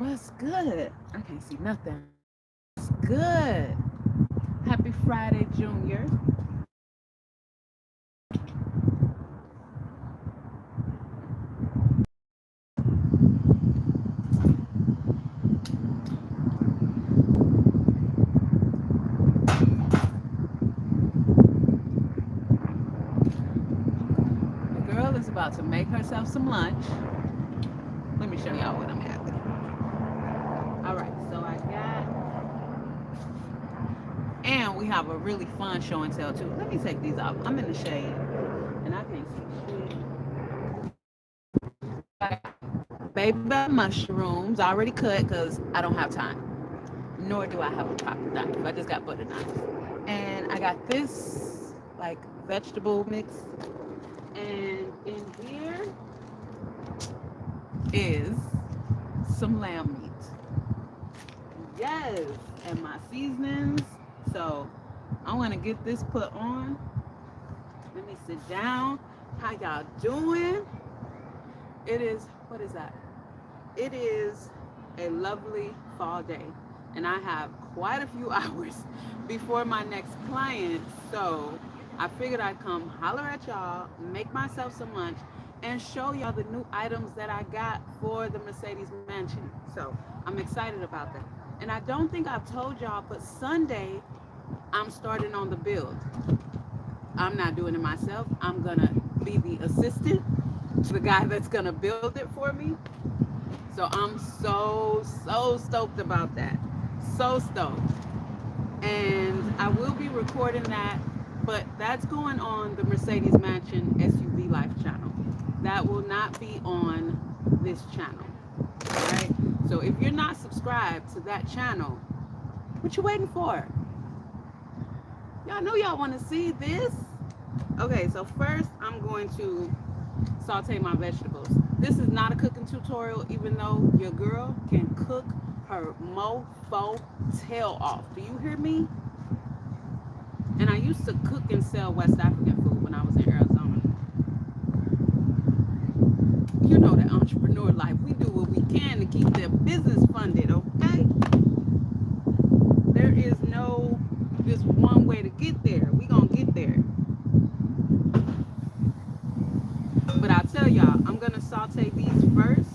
What's good? I can't see nothing. What's good? Happy Friday, Junior. The girl is about to make herself some lunch. Let me show y'all what I'm having. All right, so I got, and we have a really fun show and tell too. Let me take these off. I'm in the shade, and I can't see shit. Baby back mushrooms already cut because I don't have time. Nor do I have a proper knife. I just got butter knife. And I got this like vegetable mix. And in here is some lamb meat. Yes, and my seasonings. So I want to get this put on. Let me sit down. How y'all doing? It is, what is that? It is a lovely fall day. And I have quite a few hours before my next client. So I figured I'd come holler at y'all, make myself some lunch, and show y'all the new items that I got for the Mercedes Mansion. So I'm excited about that. And I don't think I've told y'all, but Sunday I'm starting on the build. I'm not doing it myself. I'm gonna be the assistant to the guy that's gonna build it for me. So I'm so stoked about that. So stoked. And I will be recording that, but that's going on the Mercedes Mansion SUV Life channel. That will not be on this channel. Right? So if you're not subscribed to that channel, what you waiting for? Y'all know y'all want to see this. Okay, so first I'm going to saute my vegetables. This is not a cooking tutorial, even though your girl can cook her mofo tail off. Do you hear me? And I used to cook and sell West African food when I was in Arizona. You know that entrepreneur life. We do what we can to keep their business funded, okay? There is no just one way to get there. We gonna get there. But I'll tell y'all, I'm gonna saute these first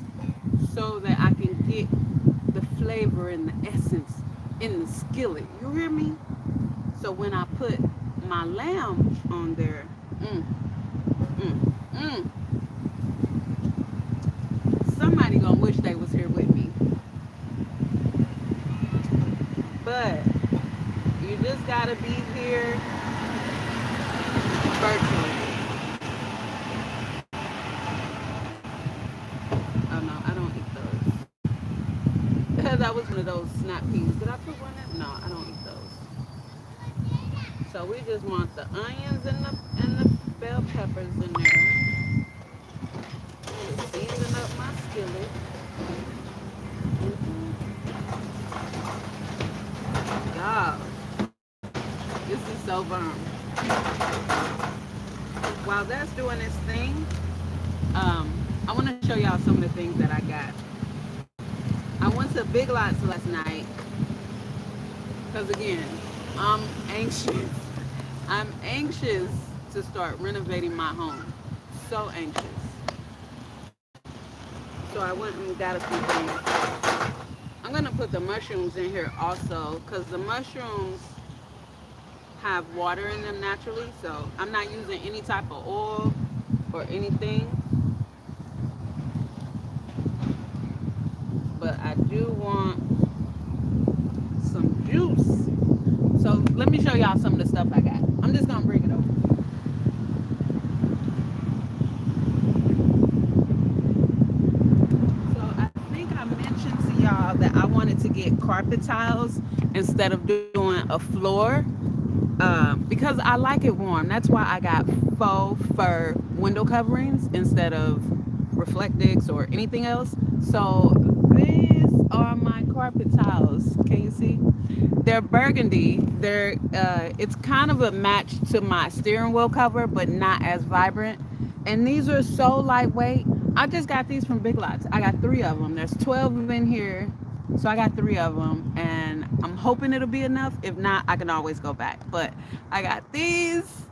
so that I can get the flavor and the essence in the skillet. You hear me? So when I put my lamb on there, mm, mm, mm, somebody gonna wish they was here with me. But you just gotta be here virtually. Oh no, I don't eat those. That was one of those snap peas. Did I put one in? No, I don't eat those. So we just want the onions and the bell peppers in there. Season up my skillet. God, this is so bomb. While that's doing its thing, I want to show y'all some of the things that I got. I went to Big Lots last night because again, I'm anxious. I'm anxious to start renovating my home. So anxious. So I went and got a few things. I'm gonna put the mushrooms in here also because the mushrooms have water in them naturally. So I'm not using any type of oil or anything. But I do want some juice. So let me show y'all some of the stuff I got. I'm just gonna bring it over. So I think I mentioned to y'all that I wanted to get carpet tiles instead of doing a floor because I like it warm. That's why I got faux fur window coverings instead of Reflectix or anything else. So these are my carpet tiles. Can you see? They're burgundy. They're it's kind of a match to my steering wheel cover, but not as vibrant. And these are so lightweight. I just got these from Big Lots. I got 3 of them. There's 12 in here, so I got 3 of them, and I'm hoping it'll be enough. If not, I can always go back. But I got these.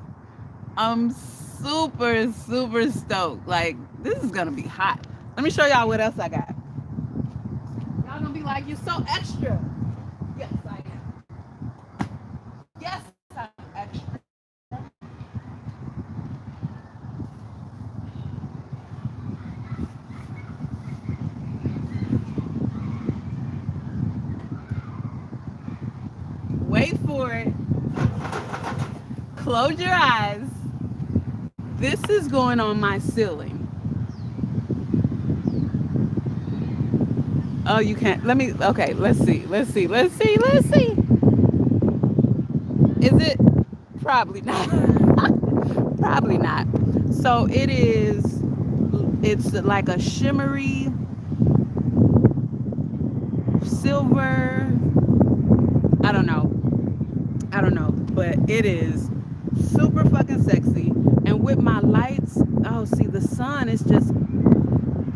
I'm super, super stoked. Like, this is gonna be hot. Let me show y'all what else I got. Y'all gonna be like, you're so extra. Yes, I am. Yes, I'm extra. Wait for it. Close your eyes. This is going on my ceiling. Oh, you can't. Let me. Okay, let's see. Let's see. Let's see. Let's see. Is it? Probably not. Probably not. So it is. It's like a shimmery silver. I don't know. I don't know. But it is super fucking sexy. And with my lights, oh, see, the sun is just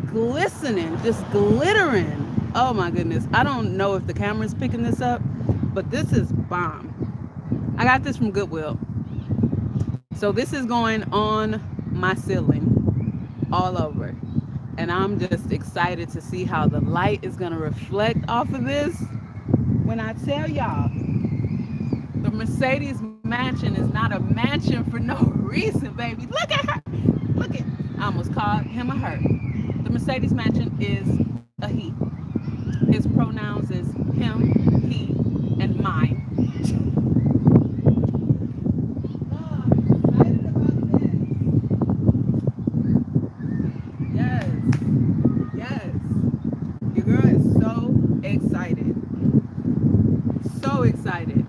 glistening, just glittering. Oh my goodness. I don't know if the camera's picking this up, but this is bomb. I got this from Goodwill. So this is going on my ceiling all over. And I'm just excited to see how the light is going to reflect off of this. When I tell y'all, the Mercedes mansion is not a mansion for no reason, baby. Look at her. Look at, I almost called him a her. The Mercedes mansion is a he. His pronouns is him, he, and mine. Oh, I'm excited about this. Yes. Yes. Your girl is so excited. So excited.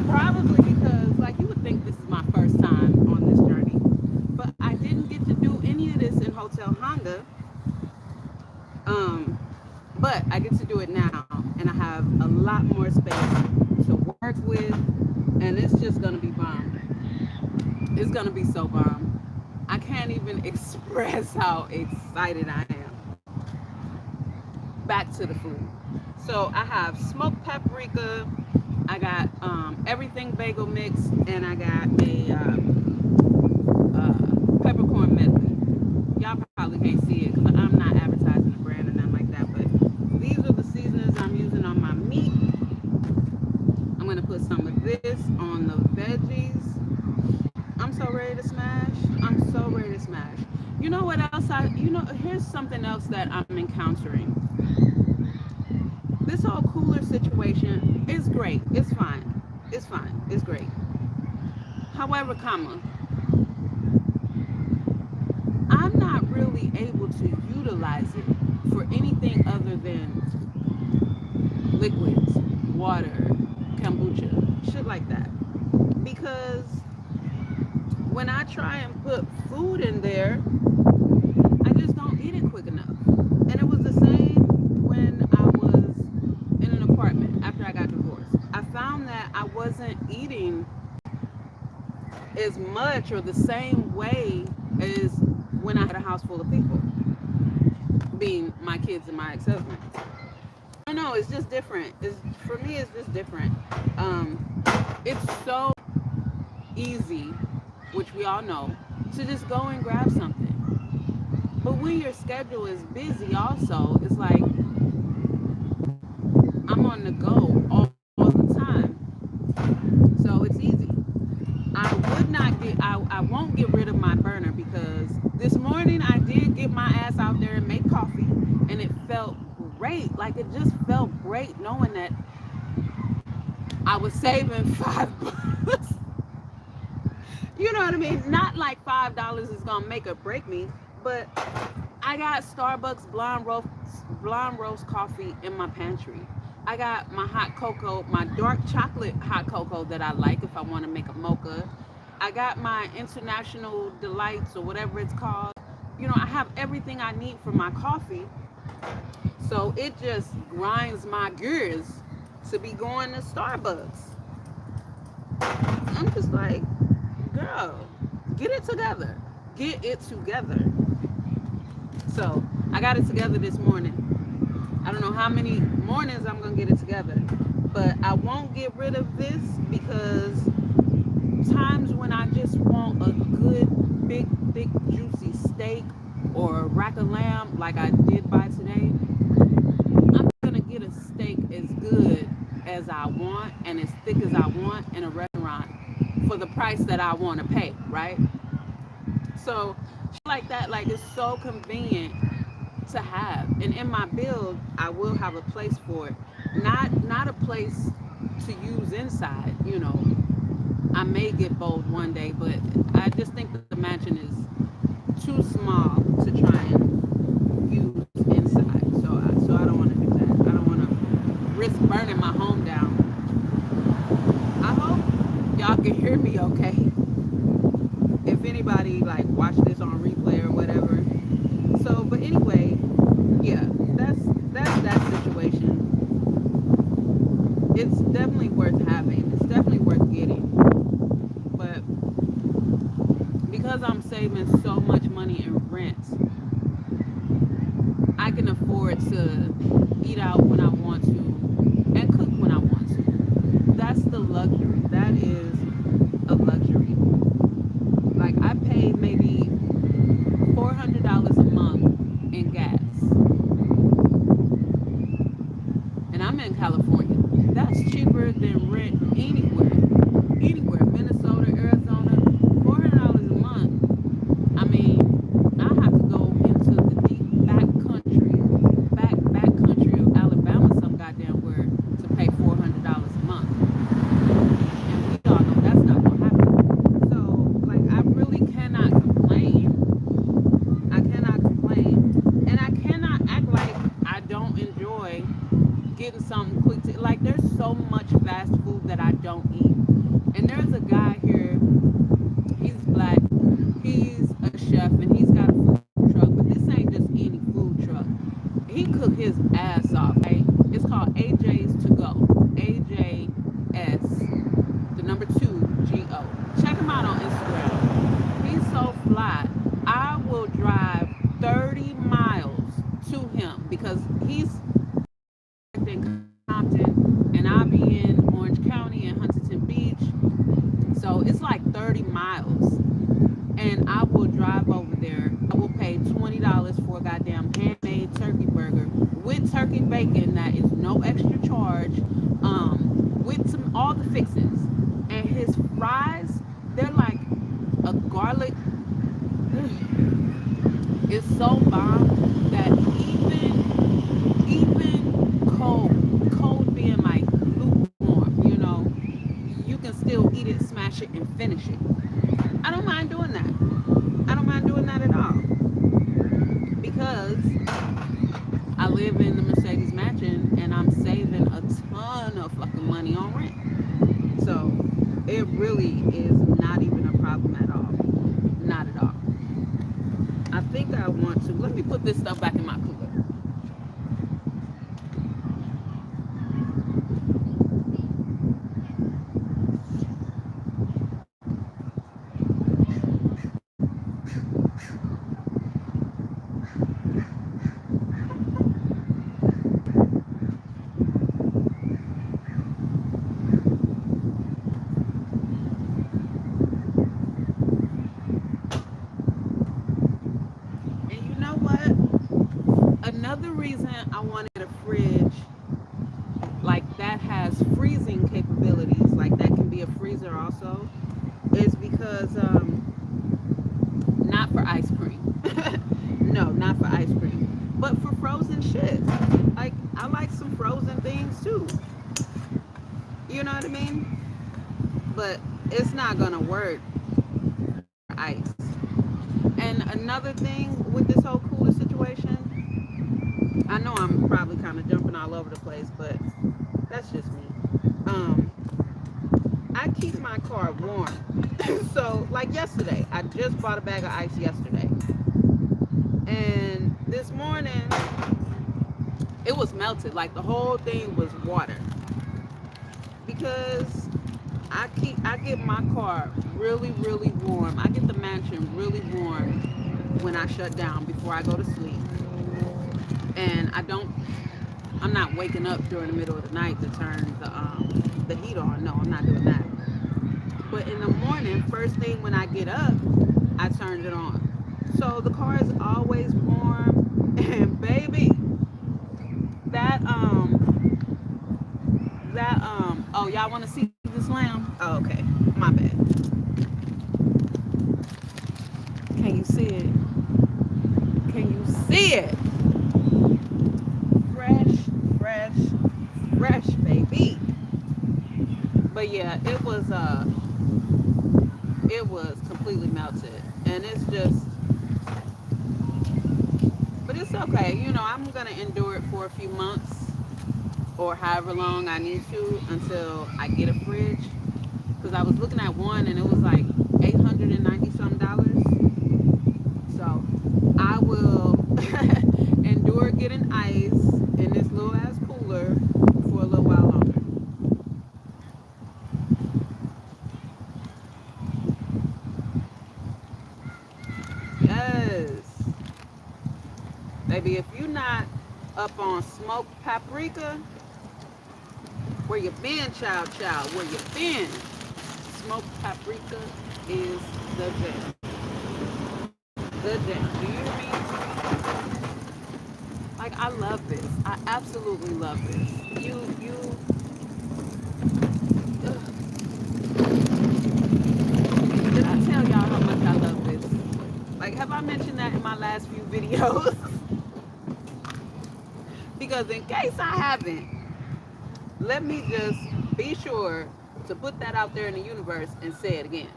Probably because, like, you would think this is my first time on this journey. But I didn't get to do any of this in Hotel Honda. But I get to do it now, and I have a lot more space to work with, and it's just gonna be bomb. It's gonna be so bomb. I can't even express how excited I am. Back to the food. So I have smoked paprika, I got everything bagel mix, and I got a peppercorn medley. Y'all probably can't see it because I'm not advertising the brand or nothing like that, but these are the seasonings I'm using on my meat. I'm gonna put some of this on the veggies. I'm so ready to smash. I'm so ready to smash. You know what else here's something else that I'm encountering. This whole cooler situation is great. It's fine. It's fine. It's great. However, I'm not really able to utilize it for anything other than liquids, water, kombucha, shit like that. Because when I try and put food in there, I just don't eat it quick enough. And it was the same when I was in an apartment after I got divorced. I found that I wasn't eating as much or the same way as when I had a house full of people, being my kids and my ex-husband. I don't know, it's just different. For me, it's just different. It's so easy, which we all know, to just go and grab something. But when your schedule is busy also, it's like I'm on the go all the time. So it's easy. I won't get rid of my burner because this morning I did get my ass out there and make coffee, and it felt great. Like, it just felt great knowing that I was saving $5. You know what I mean? Not like $5 is gonna make or break me, but I got Starbucks blonde roast coffee in my pantry. I got my hot cocoa, my dark chocolate hot cocoa that I like if I want to make a mocha. I got my International Delights or whatever it's called. You know, I have everything I need for my coffee. So it just grinds my gears to be going to Starbucks. I'm just like, girl, get it together. Get it together. So I got it together this morning. I don't know how many mornings I'm gonna get it together, but I won't get rid of this because times when I just want a good, big, thick, juicy steak or a rack of lamb like I did by today, I'm gonna get a steak as good as I want and as thick as I want in a restaurant for the price that I want to pay, right? So, like that, like it's so convenient to have. And in my build, I will have a place for it. Not a place to use inside, you know. I may get bold one day, but I just think that the mansion is too small to try and use inside. So I don't want to do that. I don't want to risk burning my home down. I hope y'all can hear me okay. If anybody like watch this on replay or whatever. So, but anyway, yeah, that's that situation. It's definitely worth having. It's definitely worth getting. But because I'm saving so much money in rent, I can afford to eat out when I want to and cook when I want to. That's the luxury. That is a luxury. Like I pay maybe $400 a month in gas, and I'm in California. That's cheaper than rent anywhere, Minnesota, Arizona. $400 a month. I mean, I have to go into the deep back country of Alabama, some goddamn where to pay $400 a month, and we all know that's not gonna happen. So, like, I really cannot complain. I cannot complain, and I cannot act like I don't enjoy getting something quick to like there's so much fast food that I don't eat. And there's a guy here, he's black, he's a chef and he's got a food truck, but this ain't just any food truck. He cook his ass off, right? It's called AJ's to go. AJS, the number two GO. Check him out on Instagram. He's so fly. I will drive 30 miles to him because he's in Compton and I'll be in Orange County and Huntington Beach. So it's like 30 miles. And I will drive over there. I will pay $20 for a goddamn handmade turkey burger with turkey bacon that is no extra charge, with some all the fixings. And his fries, they're like a garlic. It's so bomb that even cold being like lukewarm, you know, you can still eat it, smash it, and finish it. I don't mind doing that. I don't mind doing that at all because I live in the Mercedes mansion and I'm saving a ton of fucking money on rent. So it really is not even a problem at all. Not at all. I think I want to. Let me put this stuff back in my cooler. And you know what? Another reason I wanted a fridge like that has freezing capabilities, like that can be a freezer also, is because not for ice cream. No, not for ice cream, but for frozen shit. Like I like some frozen things too. You know what I mean? But it's not gonna work for ice. And another thing with this whole cooler situation, I know I'm probably kind of jumping all over the place, but that's just me. Um, I keep my car warm. So, like yesterday, I just bought a bag of ice yesterday. And this morning, it was melted. Like the whole thing was water. Because I get my car really, really warm. I get the mansion really warm when I shut down before I go to sleep. And I'm not waking up during the middle of the night to turn the heat on. No, I'm not doing that. But in the morning, first thing when I get up, I turned it on. So the car is always warm. And baby, that oh, y'all want to see this lamb? Oh, okay. My bad. Can you see it? Can you see it? Fresh, fresh, fresh, baby. But yeah, it was completely melted. And it's just, but it's okay. You know, I'm gonna endure it for a few months or however long I need to until I get a fridge. Because I was looking at one and it was like $890 some dollars. So I will endure getting ice in this little ass cooler for a little while longer. Yes. Baby, if you're not up on smoked paprika, where you been, child? Where you been? Smoked paprika is the jam. The jam. Do you hear me? Like, I love this. I absolutely love this. Did I tell y'all how much I love this? Like, have I mentioned that in my last few videos? Because in case I haven't, let me just be sure to put that out there in the universe and say it again.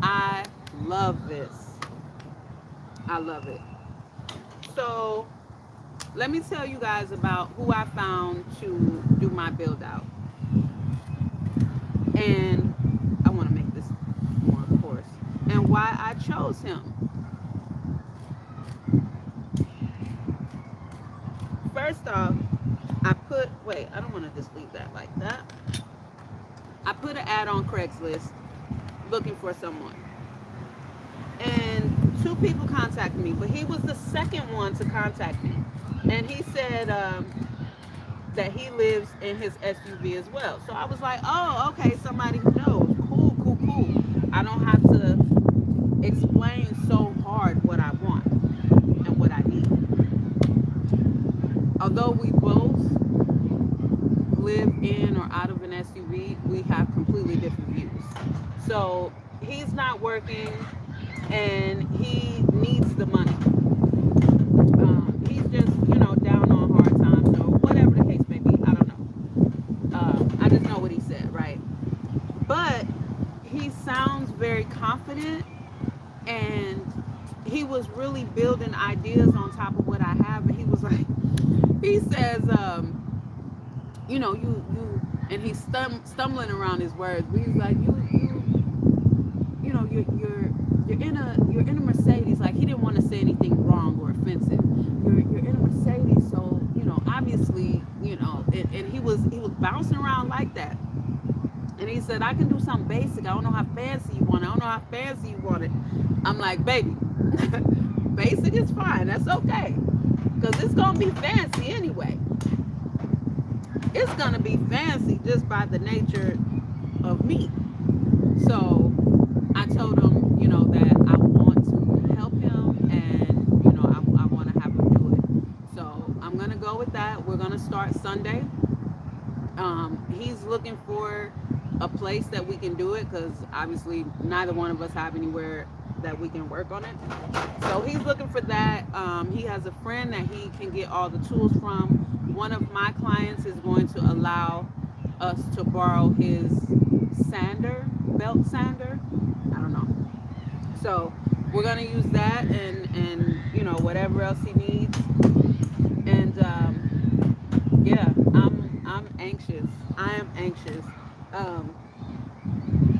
I love this. I love it. So let me tell you guys about who I found to do my build out. And I want to make this more, of course. And why I chose him. First off, wait, I don't want to just leave that like that. I put an ad on Craigslist looking for someone. And two people contacted me, but he was the second one to contact me. And he said that he lives in his SUV as well. So I was like, oh, okay, somebody who knows. Cool, cool, cool. I don't have to explain so hard what I want and what I need. Although we both live in or out of an SUV, we have completely different views. So he's not working and he needs the money. He's just, down on hard times or whatever the case may be. I don't know. I just know what he said, right? But he sounds very confident and he was really building ideas on top of what I have. And he was like, he says, and he's stumbling around his words. But he's like, you're in a Mercedes. Like, he didn't want to say anything wrong or offensive. You're in a Mercedes, so obviously, and he was bouncing around like that. And he said, I can do something basic. I don't know how fancy you want it. I don't know how fancy you want it. I'm like, baby, basic is fine. That's okay. Because it's going to be fancy anyway. It's going to be fancy just by the nature of me. So I told him, that I want to help him and, I want to have him do it. So I'm going to go with that. We're going to start Sunday. He's looking for a place that we can do it because obviously neither one of us have anywhere that we can work on it. So he's looking for that. He has a friend that he can get all the tools from. One of my clients is going to allow us to borrow his belt sander. I don't know. So we're gonna use that and whatever else he needs. And yeah, I'm anxious. I am anxious.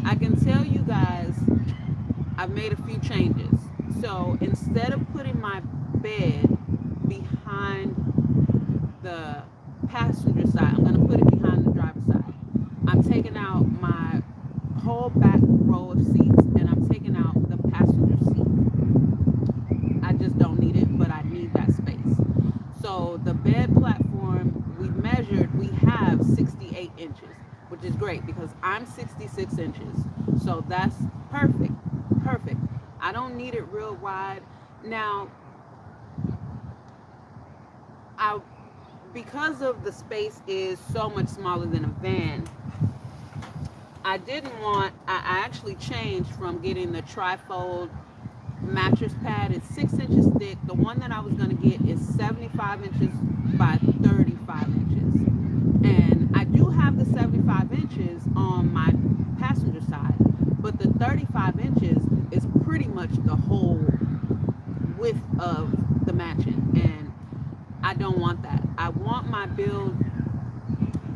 I can tell you guys I've made a few changes. So instead of putting my bed behind the passenger side, I'm going to put it behind the driver's side. I'm taking out my whole back row of seats and I'm taking out the passenger seat. So the bed platform we have 68 inches, which is great because I'm 66 inches. So that's perfect. Perfect. I don't need it real wide. Now, I because of the space is so much smaller than a van, I actually changed from getting the trifold mattress pad. It's 6 inches thick. The one that I was going to get is 75 inches by 35 inches. And I do have the 75 inches on my passenger side, but the 35 inches is pretty much the whole width of the matching. And I don't want that. I want my build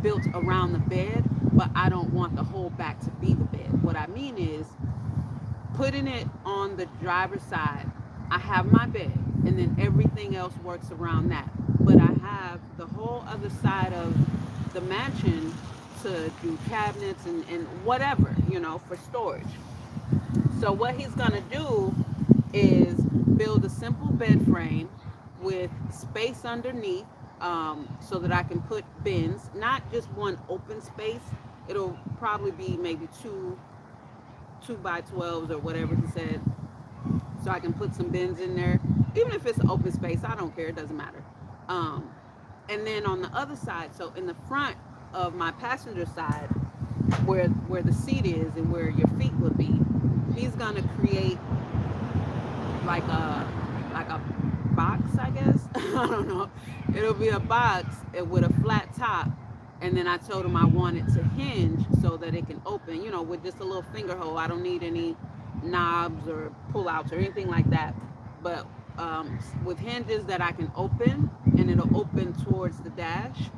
built around the bed, but I don't want the whole back to be the bed. What I mean is putting it on the driver's side. I have my bed, and then everything else works around that. But I have the whole other side of the mansion to do cabinets and whatever, for storage. So what he's gonna do is build a simple bed frame with space underneath, so that I can put bins, not just one open space. It'll probably be maybe two by 12s or whatever he said, so I can put some bins in there. Even if it's an open space, I don't care. It doesn't matter. And then on the other side, so in the front of my passenger side, where the seat is and where your feet would be, he's gonna create like a box, I guess. I don't know. It'll be a box with a flat top, and then I told him I want it to hinge so that it can open, with just a little finger hole. I don't need any knobs or pull outs or anything like that, but with hinges that I can open, and it'll open towards the dash,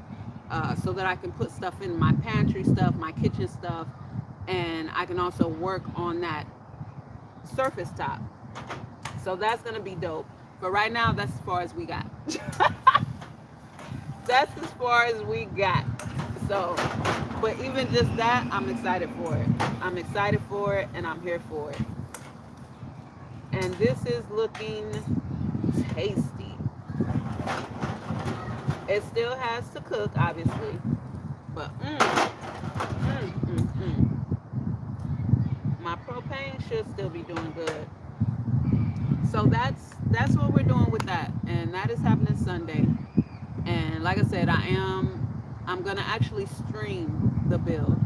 so that I can put stuff in, my pantry stuff, my kitchen stuff, and I can also work on that surface top. So that's gonna be dope. But right now, that's as far as we got. That's as far as we got. So, but even just that, I'm excited for it. I'm excited for it, and I'm here for it. And this is looking tasty. It still has to cook, obviously, but my propane should still be doing good. So that's what we're doing with that, and that is happening Sunday. And like I said, I'm gonna actually stream the build,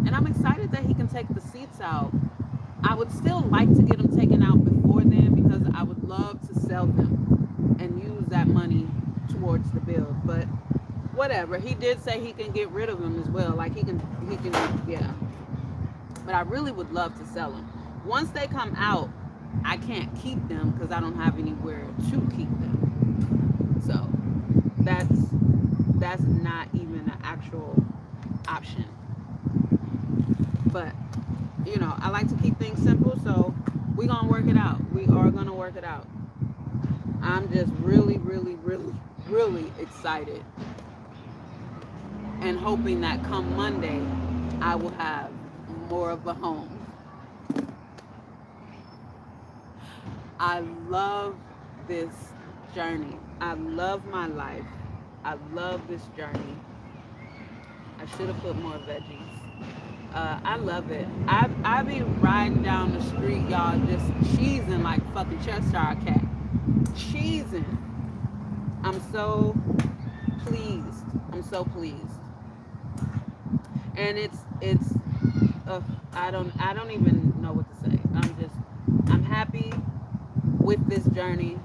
and I'm excited that he can take the seats out. I would still like to get them taken out before then, because I would love to sell them and use that money towards the build. But whatever, he did say he can get rid of them as well. Like he can, yeah. But I really would love to sell them. Once they come out, I can't keep them because I don't have anywhere to keep them. So that's not even an actual option. But I like to keep things simple, so we're gonna work it out. We are gonna work it out. I'm just really, really, really, really excited, and hoping that come Monday I will have more of a home. I love this journey. I love my life. I love this journey. I should have put more veggies. I love it. I be riding down the street, y'all, just cheesing like fucking Cheshire cat. Cheesing. I'm so pleased. I'm so pleased. And it's I don't even know what to say. I'm happy with this journey.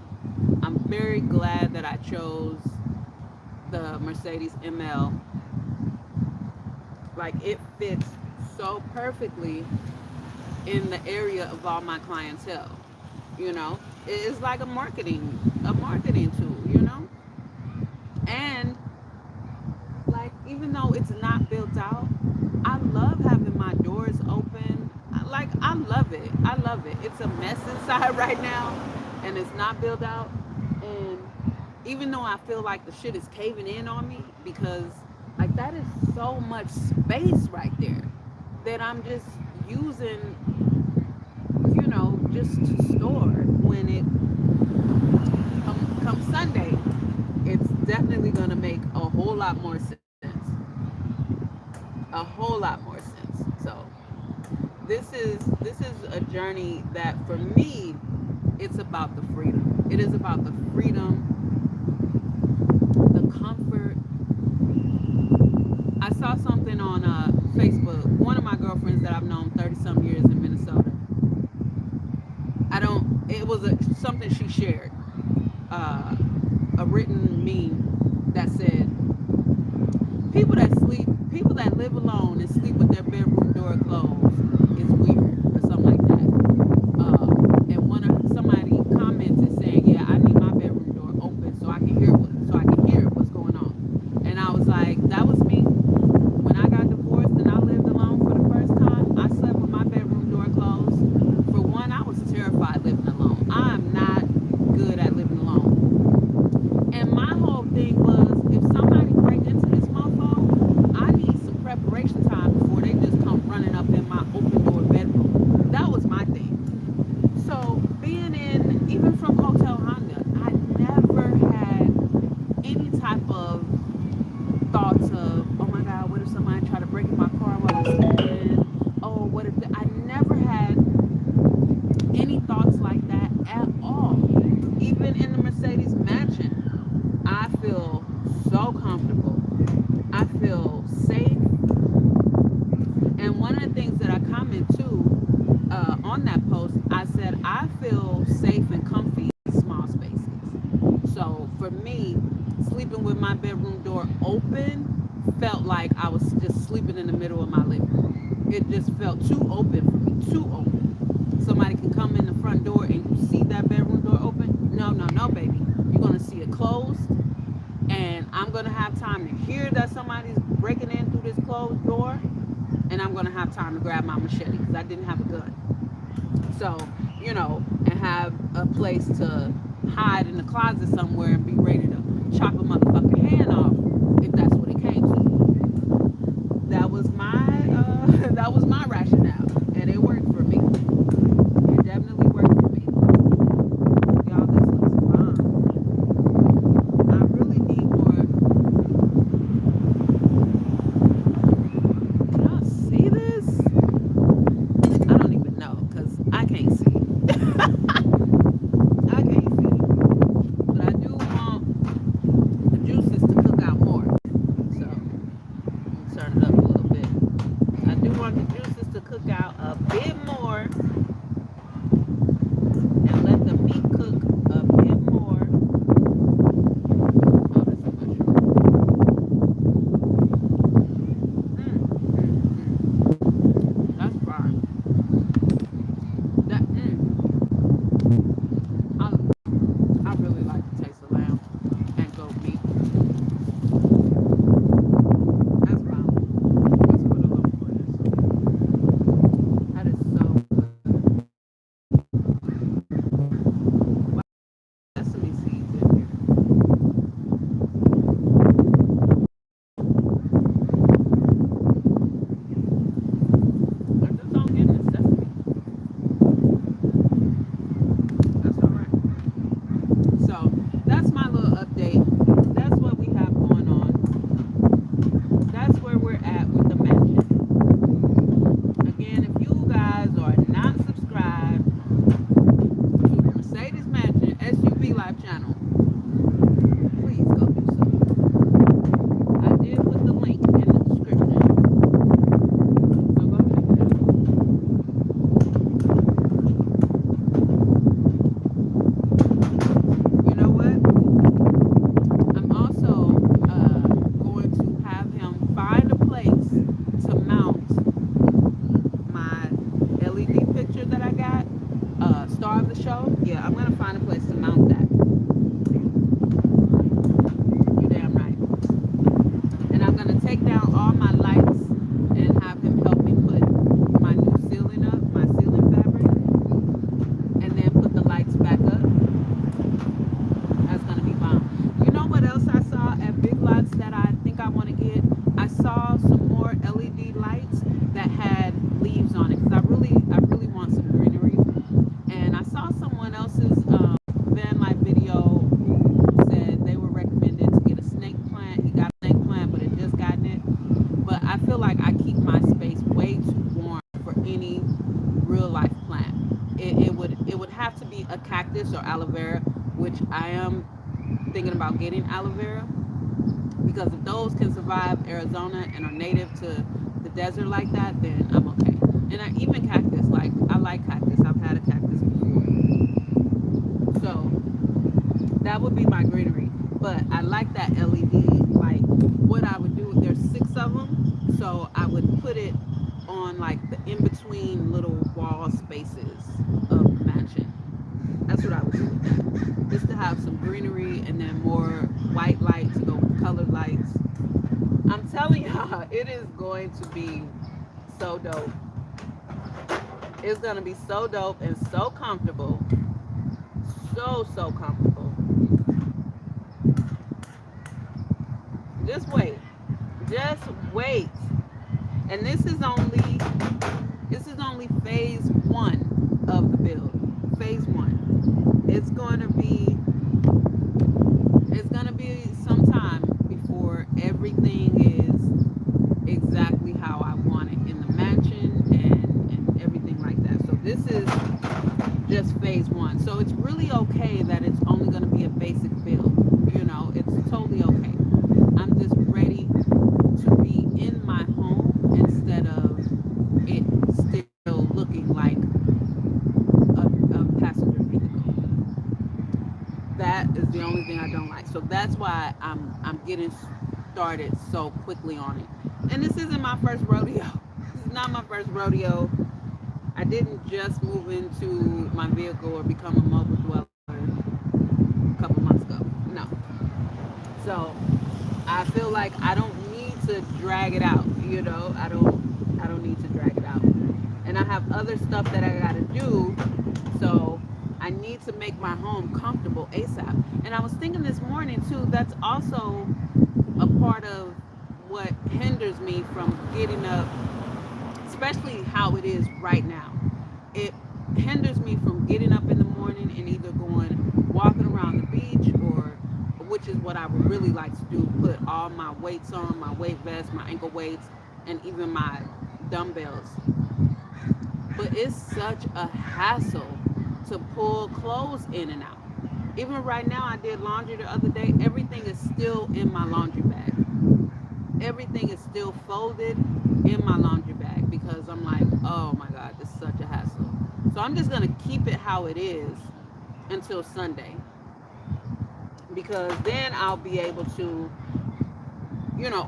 I'm very glad that I chose the Mercedes ML. Like, it fits so perfectly in the area of all my clientele. It's like a marketing tool. And like, even though it's not built out, I love having my doors open. I love it. I love it. It's a mess inside right now, and it's not built out. And even though I feel like the shit is caving in on me, because like that is so much space right there that I'm just using, just to store when it come Sunday. It's definitely gonna make a whole lot more sense. A whole lot more sense. So this is a journey that for me, it's about the freedom. It is about the freedom, the comfort. I saw something on Facebook. One of my girlfriends that I've known 30 some years in Minnesota. I don't. It was something she shared, uh, a written meme that said, people that live alone and sleep with their bedroom door closed is weird or something like that. And somebody commented saying, "Yeah, I need my bedroom door open so I can hear what's going on." And I was like, that was me when I got divorced and I lived alone for the first time. I slept with my bedroom door closed. For one, I was terrified living alone. I'm not good at living alone. And my whole thing was, if somebody break into this mofo, I need some preparation time before they just come running up in my open door bedroom. That was my thing. So being in, even from Hotel Honda, I never had any type of thoughts of, oh my God, what if somebody tried to break in my car while I'm sleeping? Oh, what if I never had any thoughts like that at all. Even in the Mercedes mansion, I feel so comfortable. I feel safe. And one of the things that I comment too on that post, I said I feel safe and comfy in small spaces. So for me, sleeping with my bedroom door open felt like I was just sleeping in the middle of my living room. It just felt too open for me, too open. Somebody can come in the front door and you see that bedroom door open. No, no, no, baby. You're going to see it closed. And I'm going to have time to hear that somebody's breaking in through this closed door. And I'm going to have time to grab my machete because I didn't have a gun. So, and have a place to hide in the closet somewhere and be ready to chop a motherfucking hand off if that's what it came to. That was my that was my rationale, and it worked for me. It definitely worked for me. Y'all, this looks fun. I really need more. Can y'all see this? I don't even know because I can't see. I can't see. But I do want the juice cactus or aloe vera, which I am thinking about getting aloe vera, because if those can survive Arizona and are native to the desert like that, then I'm okay. And even cactus, like I like cactus. I've had a cactus before, so that would be my greenery. But I like that LED. Like what I would do, there's six of them, so I would put it on like the in between little wall spaces of the mansion. That's what I would do with that. Just to have some greenery and then more white light to go with colored lights. I'm telling y'all, it is going to be so dope. It's going to be so dope and so comfortable. So comfortable. Just wait. Just wait. And this is only phase one of the build. Phase one. It's gonna be some time before everything is exactly how I want it in the mansion and everything like that. So this is just phase one. So it's really okay that it's only gonna be a basic build. It's totally okay. I'm just ready to be in my home instead of it still looking like a passenger vehicle. That is the only thing I don't like. So that's why I'm getting started so quickly on it. And this isn't my first rodeo. This is not my first rodeo. I didn't just move into my vehicle or become a mobile dweller a couple months ago. No. So I feel like I don't need to drag it out. I don't need to drag it out. And I have other stuff that I gotta do. So I need to make my home comfortable ASAP. And I was thinking this morning too, that's also a part of what hinders me from getting up, especially how it is right now. It hinders me from getting up in the morning and either going walking around the beach, or which is what I would really like to do, put all my weights on, my weight vest, my ankle weights, and even my dumbbells. But it's such a hassle to pull clothes in and out. Even right now, I did laundry the other day. Everything is still in my laundry bag. Everything is still folded in my laundry bag because I'm like, oh my God, this is such a hassle. So I'm just going to keep it how it is until Sunday, because then I'll be able to,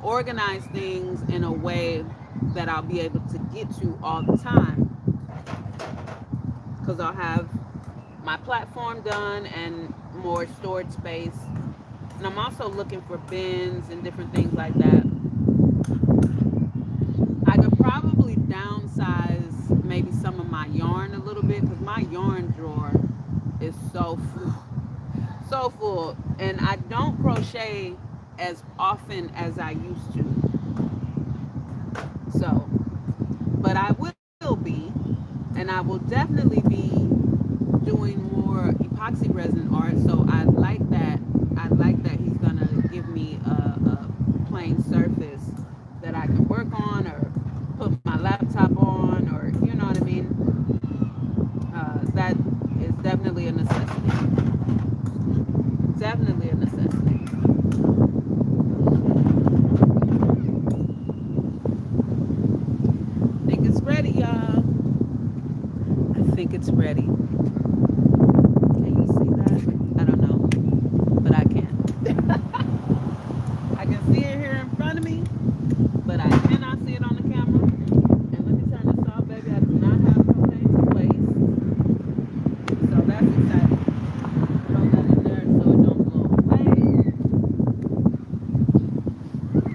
organize things in a way that I'll be able to get to all the time, because I'll have my platform done and more storage space. And I'm also looking for bins and different things like that. I could probably downsize maybe some of my yarn a little bit, because my yarn drawer is so full. So full. And I don't crochet as often as I used to. So, but I will be, and I will definitely be doing more epoxy resin art. So I like that. I like that he's gonna give me a plain surface that I can work on or put my laptop on, or you know what I mean. That is definitely a necessity. Definitely a necessity. I think it's ready, y'all. I think it's ready. Can you see that? I don't know, but I can. I can see it here in front of me, but I cannot see it on the camera. And let me turn this off, baby. I do not have propane to waste. So that's exciting. Throw that in there so it don't blow away.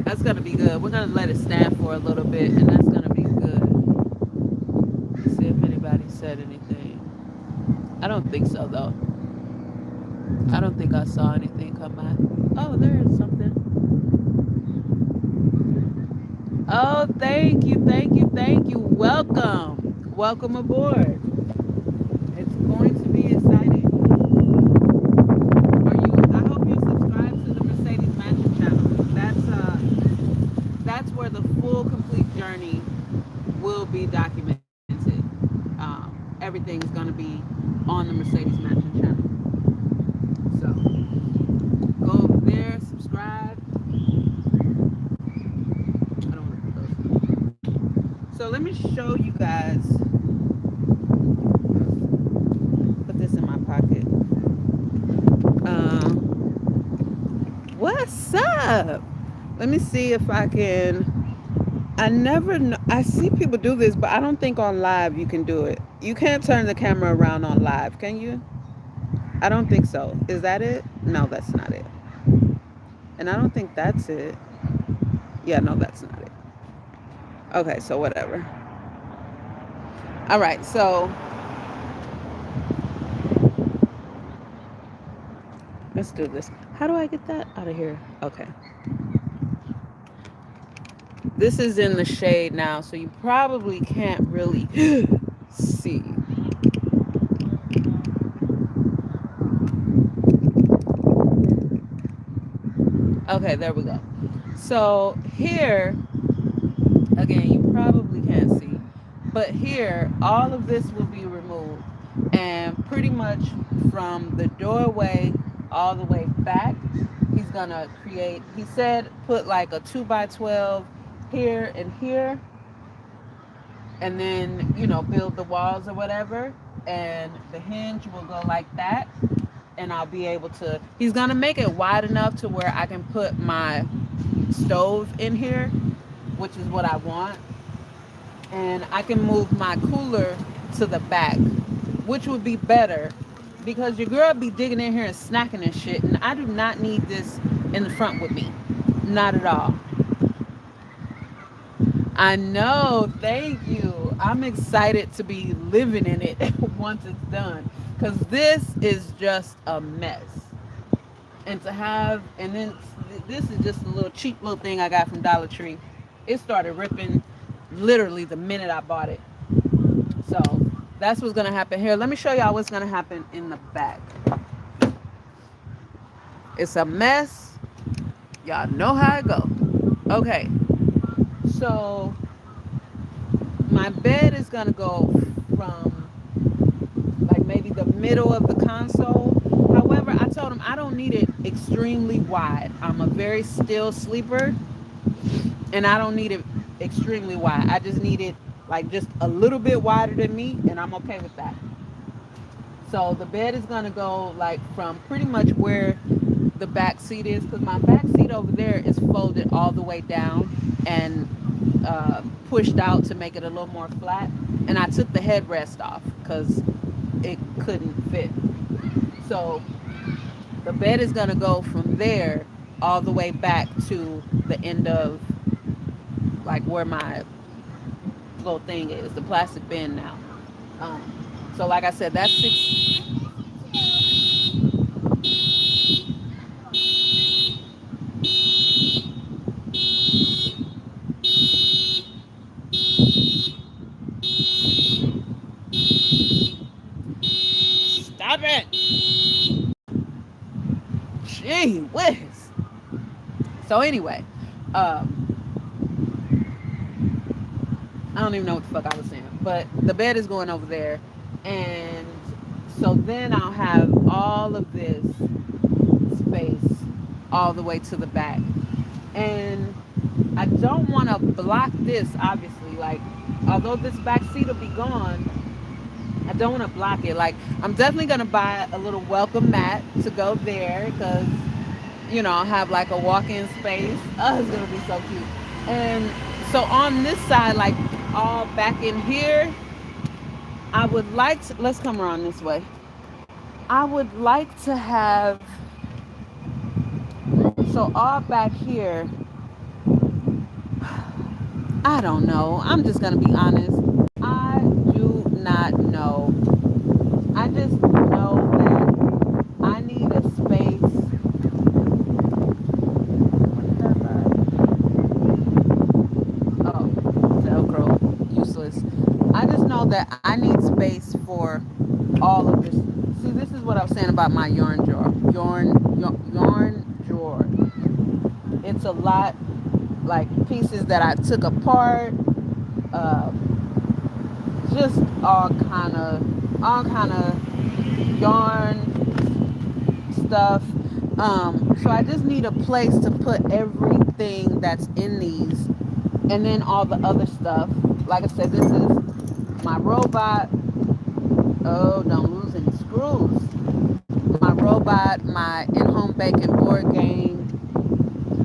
That's gonna be good. We're gonna let it stand for a little bit, and that's gonna be good. Let's see if anybody said anything. I don't think so though. I don't think I saw anything come by. Oh, there is something. Oh, thank you, thank you, thank you. Welcome. Welcome aboard. It's going to be exciting. I hope you subscribe to the Mercedes Mansion channel. That's where the full complete journey will be documented. Everything's gonna be on the Mercedes Mansion channel. So let me show you guys. Put this in my pocket. What's up? Let me see if I can. I never know. I see people do this, but I don't think on live you can do it. You can't turn the camera around on live, can you? I don't think so. Is that it? No, that's not it. And I don't think that's it. Yeah, no, that's not it. Okay, so whatever. All right, so let's do this. How do I get that out of here? Okay. This is in the shade now, so you probably can't really see. Okay, there we go. So here, again, you probably can't see, but here, all of this will be removed. And pretty much from the doorway all the way back, he's gonna create, he said, put like a 2x12 here and here, and then, you know, build the walls or whatever. And the hinge will go like that. And I'll be able to, he's gonna make it wide enough to where I can put my stove in here, which is what I want. And I can move my cooler to the back, which would be better because your girl be digging in here and snacking and shit, and I do not need this in the front with me. Not at all. I know, thank you. I'm excited to be living in it once it's done, because this is just a mess. And to have, and then this is just a little cheap little thing I got from Dollar Tree. It started ripping literally the minute I bought it. So that's what's gonna happen here. Let me show y'all what's gonna happen in the back. It's a mess. Y'all know how it go. Okay. So my bed is gonna go from like maybe the middle of the console. However, I told him I don't need it extremely wide. I'm a very still sleeper, and I don't need it extremely wide. I just need it like just a little bit wider than me, and I'm okay with that. So the bed is gonna go like from pretty much where the back seat is, because my back seat over there is folded all the way down and pushed out to make it a little more flat. And I took the headrest off because it couldn't fit. So the bed is gonna go from there all the way back to the end of like where my little thing is, the plastic bin now. So like I said, that's six. Stop it! Gee whiz. So anyway, I don't even know what the fuck I was saying, but the bed is going over there, and so then I'll have all of this space all the way to the back, and I don't want to block this, obviously. Like, although this back seat will be gone, I don't want to block it. Like, I'm definitely gonna buy a little welcome mat to go there, because you know, I'll have like a walk-in space. Oh, it's gonna be so cute. And so on this side, like all back in here, I would like to, let's come around this way. I would like to have, so all back here, I don't know. I'm just gonna be honest. I do not know. I just know that I need a space. What is that about? Oh, Velcro, useless. I just know that I need space for all of this. See, this is what I was saying about my yarn drawer. Yarn drawer. It's a lot, like pieces that I took apart. Just all kind of yarn stuff. So I just need a place to put everything that's in these, and then all the other stuff like I said, this is my robot. Oh, don't lose any screws. My robot, my in-home baking board game,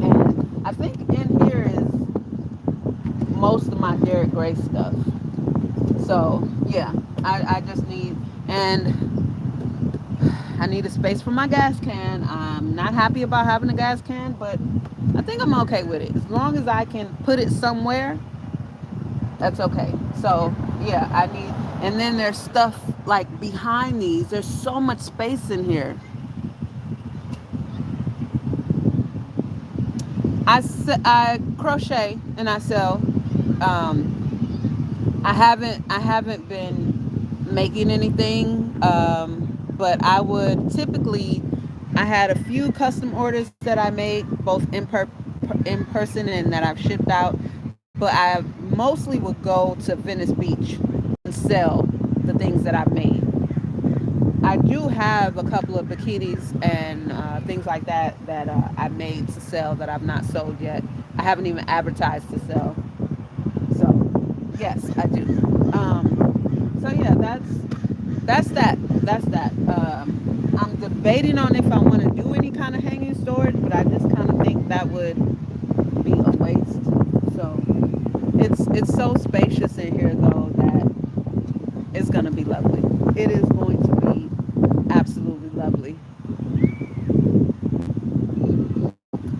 and I think in here is most of my Derek Gray stuff. So yeah, I just need, and I need a space for my gas can. I'm not happy about having a gas can, but I think I'm okay with it. As long as I can put it somewhere, that's okay. So yeah, I need, and then there's stuff like behind these. There's so much space in here. I crochet and I sell. I haven't been making anything, but I would typically. I had a few custom orders that I made both in person and that I've shipped out, but I mostly would go to Venice Beach and sell the things that I've made. I do have a couple of bikinis and things like that that I made to sell that I've not sold yet. I haven't even advertised to sell. So yes, I do. So yeah, that's that. That's that. I'm debating on if I want to do any kind of hanging storage, but I just kind of think that would be a waste. So it's so spacious in here though that it's gonna be lovely. It is going to be absolutely lovely.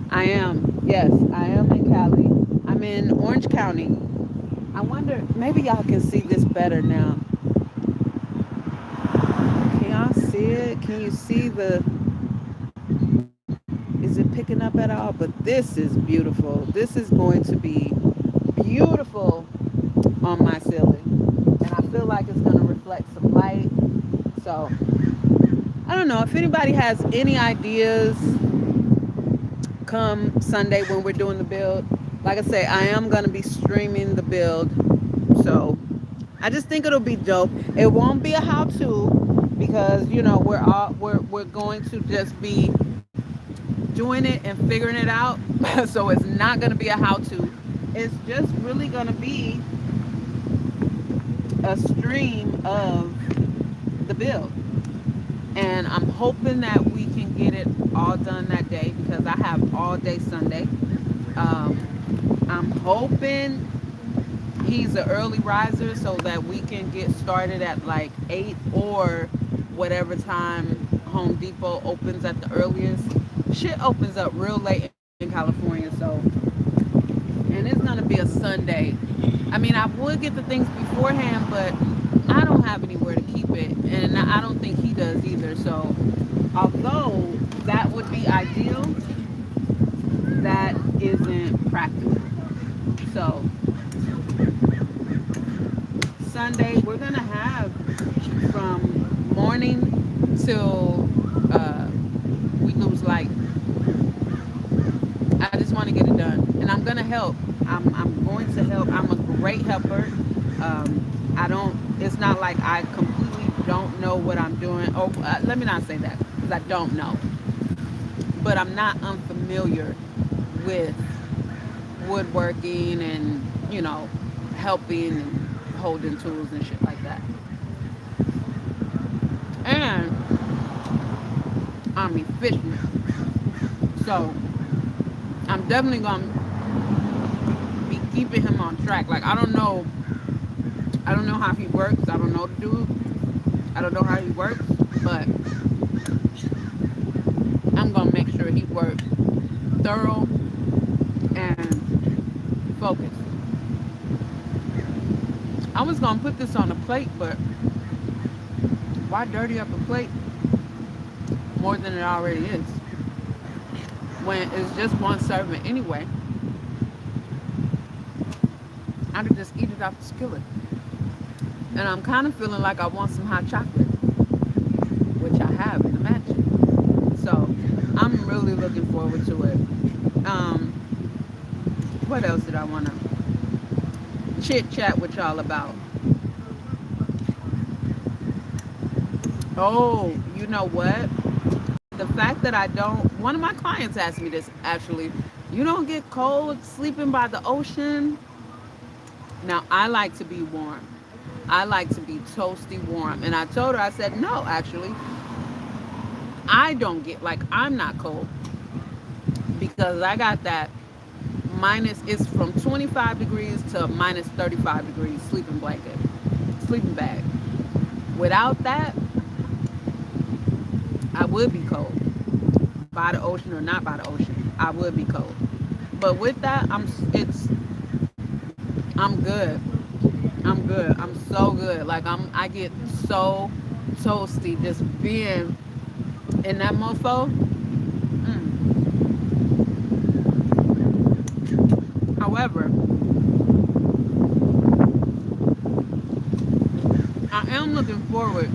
I am. Yes, I am in Cali. I'm in Orange County. I wonder, maybe y'all can see this better now. Can y'all see it? Can you see the, is it picking up at all? But this is beautiful. This is going to be beautiful on my ceiling. And I feel like it's going to reflect some light. So, I don't know if anybody has any ideas come Sunday when we're doing the build. Like I say, I am going to be streaming the build. So, I just think it'll be dope. It won't be a how-to because we're going to just be doing it and figuring it out. So it's not going to be a how-to. It's just really going to be a stream of the build. And I'm hoping that we can get it all done that day because I have all day Sunday. I'm hoping he's an early riser so that we can get started at like 8 or whatever time Home Depot opens at the earliest. Shit opens up real late in California, so, and it's gonna be a Sunday. I mean, I would get the things beforehand, but I don't have anywhere to keep it, and I don't think he does either. So, although that would be ideal, that isn't practical. So, Sunday we're gonna have from morning till we lose light. I just want to get it done, and I'm gonna help. I'm going to help. I'm a great helper. I don't. It's not like I completely don't know what I'm doing. Oh, let me not say that because I don't know. But I'm not unfamiliar with woodworking and helping and holding tools and shit like that. And I'm efficient. So I'm definitely gonna be keeping him on track. Like I don't know how he works. I don't know the dude. I don't know how he works, but I'm gonna make sure he works thorough and focused. I was gonna put this on a plate, but why dirty up a plate more than it already is? When it's just one serving anyway, I could just eat it off the skillet. And I'm kind of feeling like I want some hot chocolate, which I have in the mansion. So I'm really looking forward to it. Um, what else did I want to chit chat with y'all about? Oh, you know what? The fact that I don't, one of my clients asked me this actually, you don't get cold sleeping by the ocean? Now, I like to be warm. I like to be toasty warm. And I told her, I said, no, actually, I don't get, like, I'm not cold because I got that minus, it's from 25 degrees to minus 35 degrees sleeping blanket, sleeping bag. Without that, I would be cold. By the ocean or not by the ocean, I would be cold. But with that, I'm good. I'm good. I'm so good. Like I get so toasty just being in that mofo. However, I am looking forward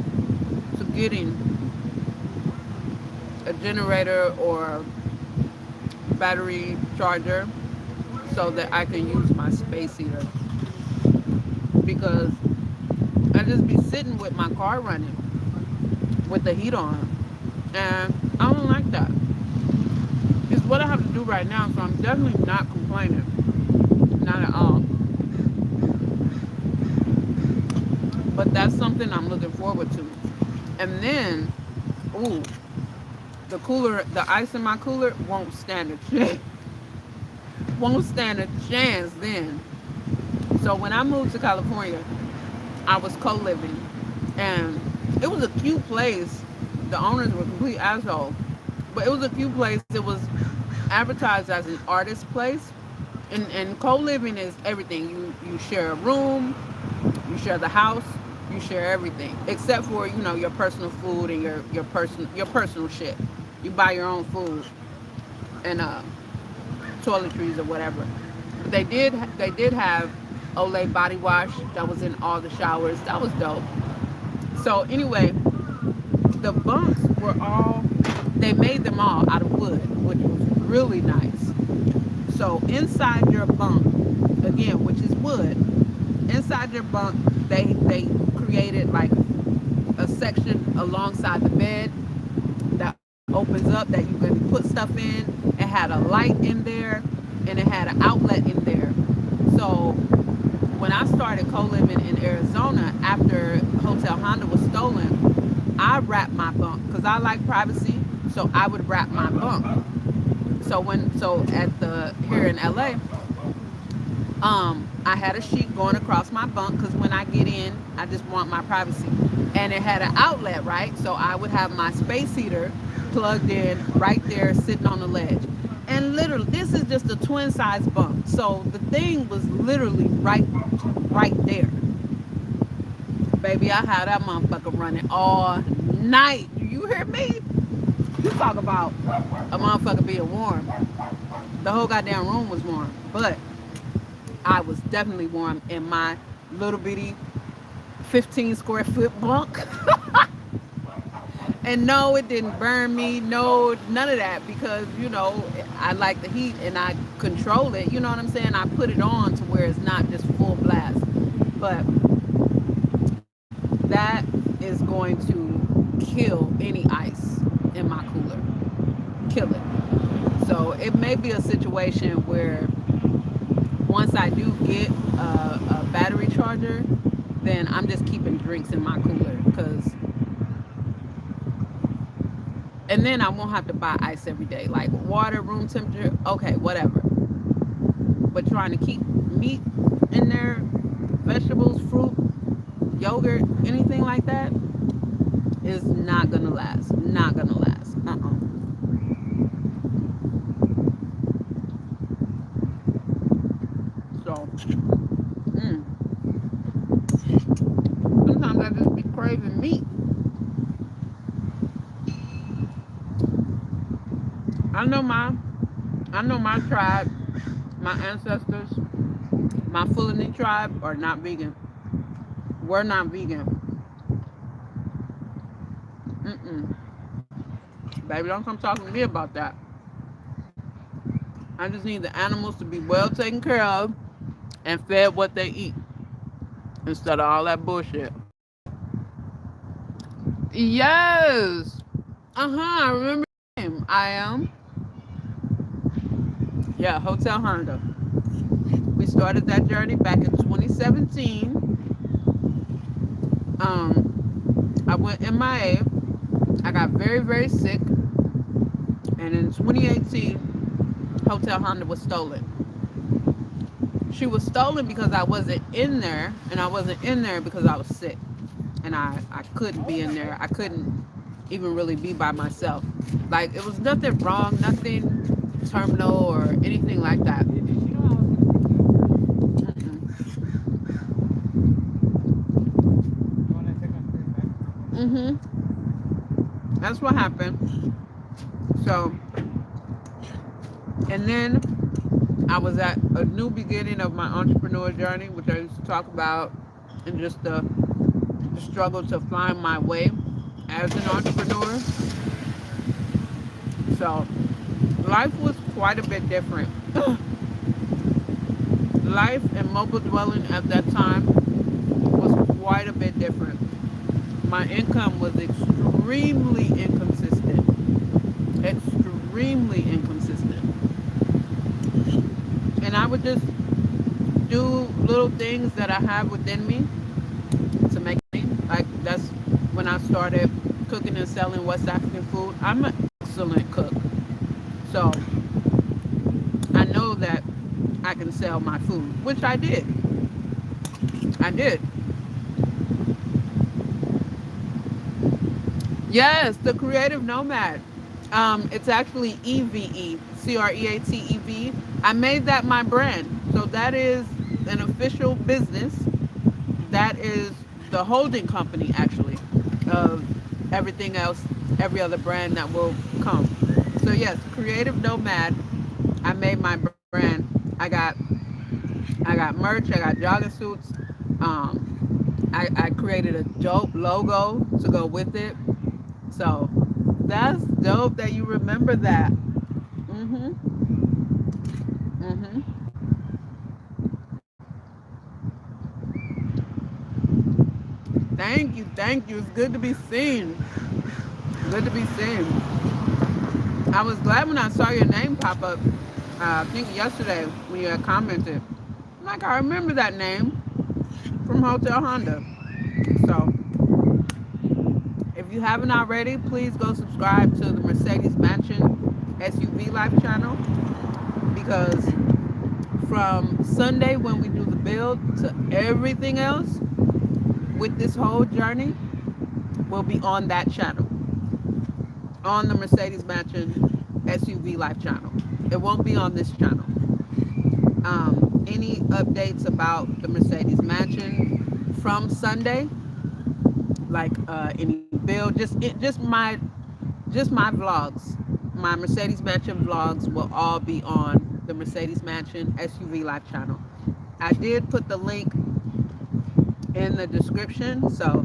to getting a generator or battery charger so that I can use my space heater because I just be sitting with my car running with the heat on, and I don't like that. It's what I have to do right now, so I'm definitely not complaining, not at all. But that's something I'm looking forward to. And then, ooh, the cooler, the ice in my cooler won't stand a chance. Won't stand a chance then. So when I moved to California, I was co-living, and it was a cute place. The owners were complete assholes, but it was a cute place. It was advertised as an artist place, and co-living is everything. You share a room, you share the house, you share everything except for your personal food and your personal shit. You buy your own food and toiletries or whatever. They did have Olay body wash that was in all the showers. That was dope. So anyway, the bunks were all, they made them all out of wood, which was really nice. So inside your bunk, again, which is wood, inside your bunk, they created like a section alongside the bed that opens up that you can put stuff in. It had a light in there, and it had an outlet in there. So when I started co-living in Arizona after Hotel Honda was stolen, I wrapped my bunk because I like privacy. So I would wrap my bunk. So at the here in LA, I had a sheet going across my bunk because when I get in, I just want my privacy. And it had an outlet, right? So I would have my space heater plugged in right there, sitting on the ledge. And literally, this is just a twin size bunk. So the thing was literally right there. Baby, I had that motherfucker running all night. Do you hear me? You talk about a motherfucker being warm. The whole goddamn room was warm. But I was definitely warm in my little bitty 15 square foot bunk. And no, it didn't burn me. No, none of that because, I like the heat and I control it. You know what I'm saying? I put it on to where it's not just full blast. But that is going to kill any ice in my cooler. Kill it. So it may be a situation where once I do get a battery charger, then I'm just keeping drinks in my cooler and then I won't have to buy ice every day. Like water, room temperature, okay, whatever. But trying to keep meat in there, vegetables, fruit, yogurt, anything like that is not gonna last. Not gonna last. So, sometimes I just be craving meat. I know my tribe, my ancestors, my Fulani tribe are not vegan. We're not vegan. Mm-mm. Baby, don't come talking to me about that. I just need the animals to be well taken care of and fed what they eat instead of all that bullshit. Yes. I remember the name. I am. Yeah, Hotel Honda. We started that journey back in 2017. I went MIA. I got very, very sick. And in 2018, Hotel Honda was stolen. She was stolen because I wasn't in there, and I wasn't in there because I was sick. And I couldn't be in there. I couldn't even really be by myself. Like, it was nothing wrong, nothing terminal or anything like that. Mm-hmm. That's what happened. So, and then I was at a new beginning of my entrepreneur journey, which I used to talk about, and just the struggle to find my way as an entrepreneur. So, life was quite a bit different. Life and mobile dwelling at that time was quite a bit different. My income was extremely inconsistent. Extremely inconsistent. And I would just do little things that I have within me to make money. Like, that's when I started cooking and selling West African food. I'm an excellent cook. So I know that I can sell my food, which I did. I did. Yes, the Creative Nomad. It's actually EVE, CREATEV. I made that my brand. So that is an official business. That is the holding company, actually, of everything else, every other brand that will come. So yes, Creative Nomad. I made my brand. I got merch. I got jogging suits. I created a dope logo to go with it. So that's dope that you remember that. Mhm. Mhm. Thank you. Thank you. It's good to be seen. Good to be seen. I was glad when I saw your name pop up. I think yesterday when you had commented. I'm like, I remember that name from Hotel Honda. So if you haven't already, please go subscribe to the Mercedes Mansion SUV Life channel, because from Sunday when we do the build to everything else with this whole journey will be on that channel, on the Mercedes Mansion SUV Life channel. It won't be on this channel. Any updates about the Mercedes Mansion from Sunday, like any build, just my vlogs, my Mercedes Mansion vlogs will all be on the Mercedes Mansion SUV Life channel. I did put the link in the description, so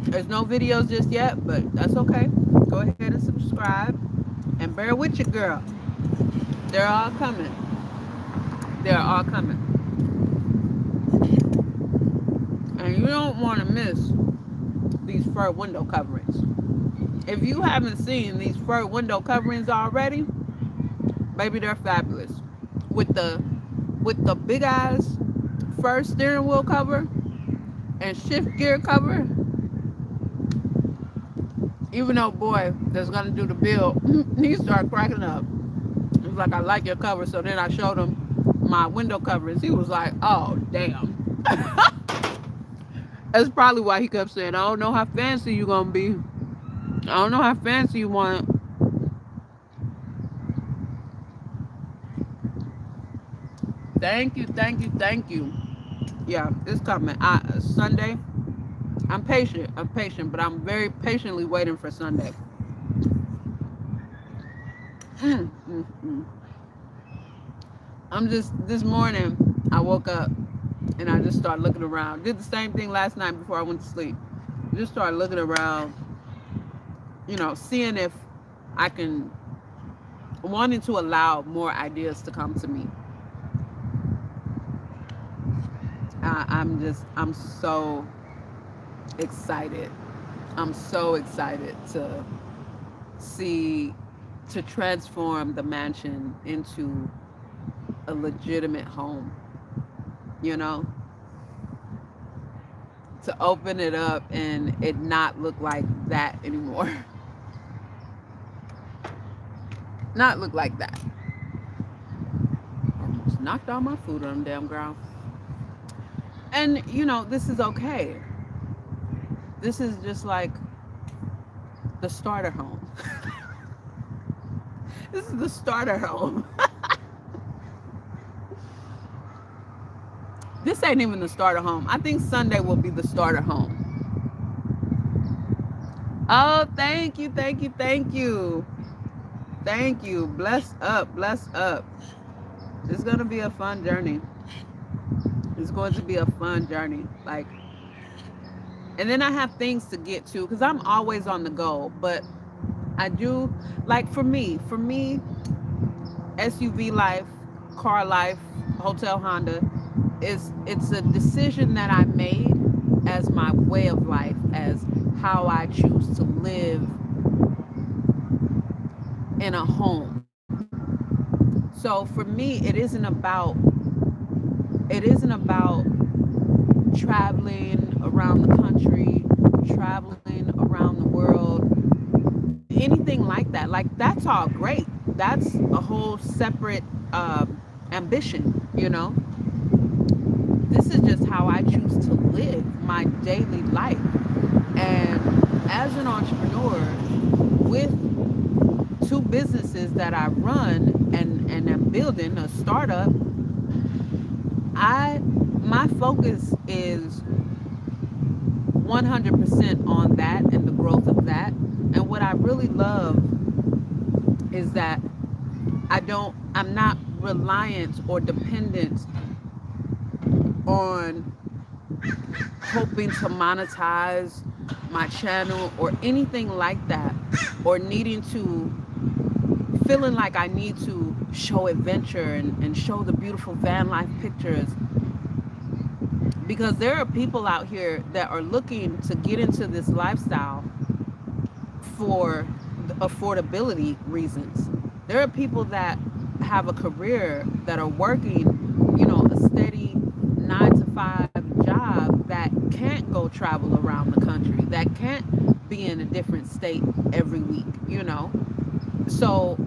there's no videos just yet, but that's okay. Go ahead and subscribe and bear with your girl. They're all coming. They're all coming. And you don't want to miss these fur window coverings. If you haven't seen these fur window coverings already, baby, they're fabulous. With the big eyes fur steering wheel cover and shift gear cover, even though boy that's gonna do the build, he started cracking up. He was like, I like your cover. So then I showed him my window coverings. He was like, oh damn. That's probably why he kept saying, I don't know how fancy you gonna be. I don't know how fancy you want it. Thank you, thank you, thank you. Yeah, it's coming. Sunday. I'm patient. I'm patient, but I'm very patiently waiting for Sunday. Mm, mm, mm. I'm just this morning. I woke up and I just started looking around. Did the same thing last night before I went to sleep. Just started looking around, seeing if I can, wanting to allow more ideas to come to me. I'm so excited. I'm so excited to see, to transform the mansion into a legitimate home, you know, to open it up and it not look like that anymore. Not look like that. Almost knocked all my food on the damn ground. And, you know, this is okay. This is just like the starter home. This is the starter home. This ain't even the starter home. I think Sunday will be the starter home. Oh, thank you, thank you, thank you. Thank you. Bless up, bless up. It's going to be a fun journey. It's going to be a fun journey. Like, and then I have things to get to because I'm always on the go. But I do, like for me, SUV life, car life, Hotel Honda, it's a decision that I made as my way of life, as how I choose to live in a home. So for me, it isn't about traveling around the country, traveling around the world, anything like that. Like that's all great. That's a whole separate ambition, you know. This is just how I choose to live my daily life. And as an entrepreneur with two businesses that I run and am building a startup, my focus is 100% on that and the growth of that. And what I really love is that I'm not reliant or dependent on hoping to monetize my channel or anything like that, or feeling like I need to show adventure and show the beautiful van life pictures, because there are people out here that are looking to get into this lifestyle for affordability reasons. There are people that have a career that are working, you know, a steady 9 to 5 job that can't go travel around the country, that can't be in a different state every week, you know. So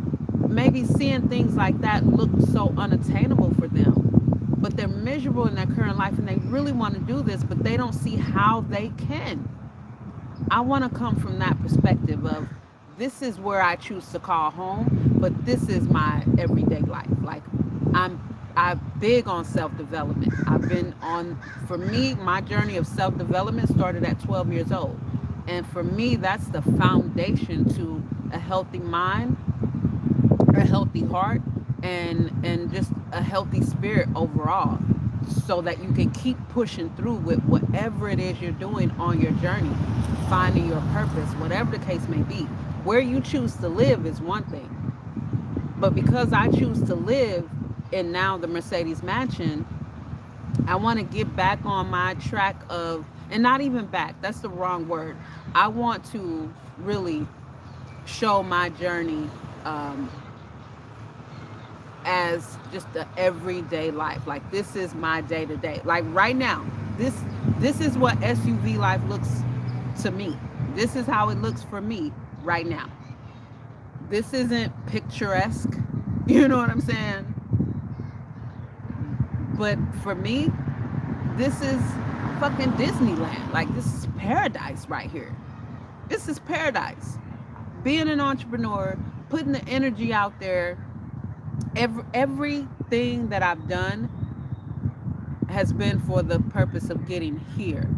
maybe seeing things like that look so unattainable for them, but they're miserable in their current life and they really want to do this, but they don't see how they can. I want to come from that perspective of this is where I choose to call home, but this is my everyday life. Like I'm big on self-development. For me, my journey of self-development started at 12 years old. And for me, that's the foundation to a healthy mind, a healthy heart, and just a healthy spirit overall, so that you can keep pushing through with whatever it is you're doing on your journey, finding your purpose, whatever the case may be. Where you choose to live is one thing, but because I choose to live in now the Mercedes mansion, I want to get back on my track of, and not even back, that's the wrong word. I want to really show my journey as just the everyday life. Like this is my day to day. Like right now, this is what SUV life looks to me. This is how it looks for me right now. This isn't picturesque, you know what I'm saying? But for me, this is fucking Disneyland. Like this is paradise right here. This is paradise. Being an entrepreneur, putting the energy out there. Everything that I've done has been for the purpose of getting here.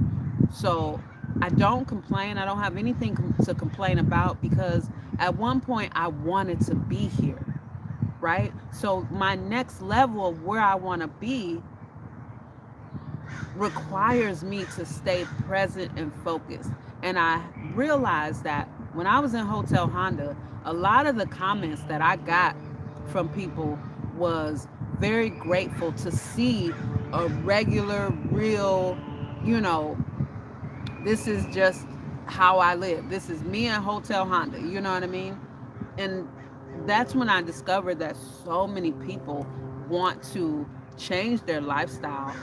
So I don't complain. I don't have anything to complain about, because at one point I wanted to be here, right? So my next level of where I want to be requires me to stay present and focused. And I realized that when I was in Hotel Honda, a lot of the comments that I got from people was very grateful to see a regular, real, you know, this is just how I live. This is me and Hotel Honda, you know what I mean? And that's when I discovered that so many people want to change their lifestyle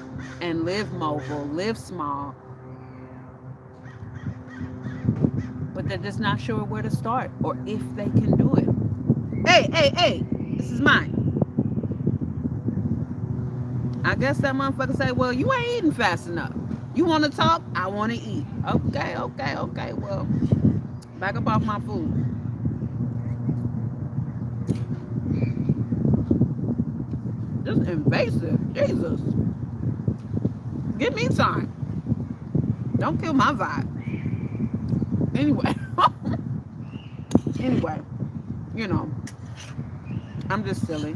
and live mobile, live small, but they're just not sure where to start or if they can do it. Hey, hey, hey, this is mine. I guess that motherfucker say, well, you ain't eating fast enough. You want to talk? I want to eat. Okay, okay, okay. Well, back up off my food. Just invasive. Jesus. Give me time. Don't kill my vibe. Anyway. Anyway, you know, I'm just silly.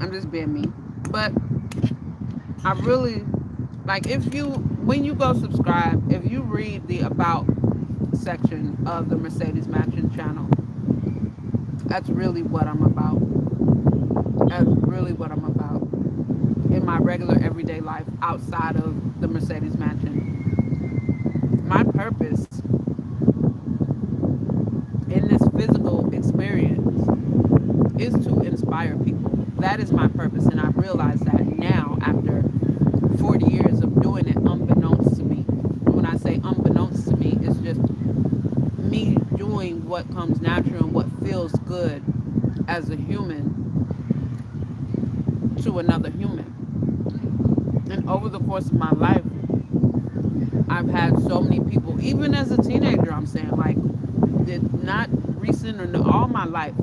I'm just being me. But I really, like, if you, when you go subscribe, if you read the About section of the Mercedes Matching channel, that's really what I'm about. That's really what I'm about in my regular everyday life outside of the Mercedes Mansion. My purpose in this physical experience is to inspire people. That is my purpose, and I realize that now after 40 years of doing it unbeknownst to me. When I say unbeknownst to me, it's just me doing what comes natural and what feels good as a human to another human. And over the course of my life, I've had so many people, even as a teenager, I'm saying, like, not recent or no, all my life,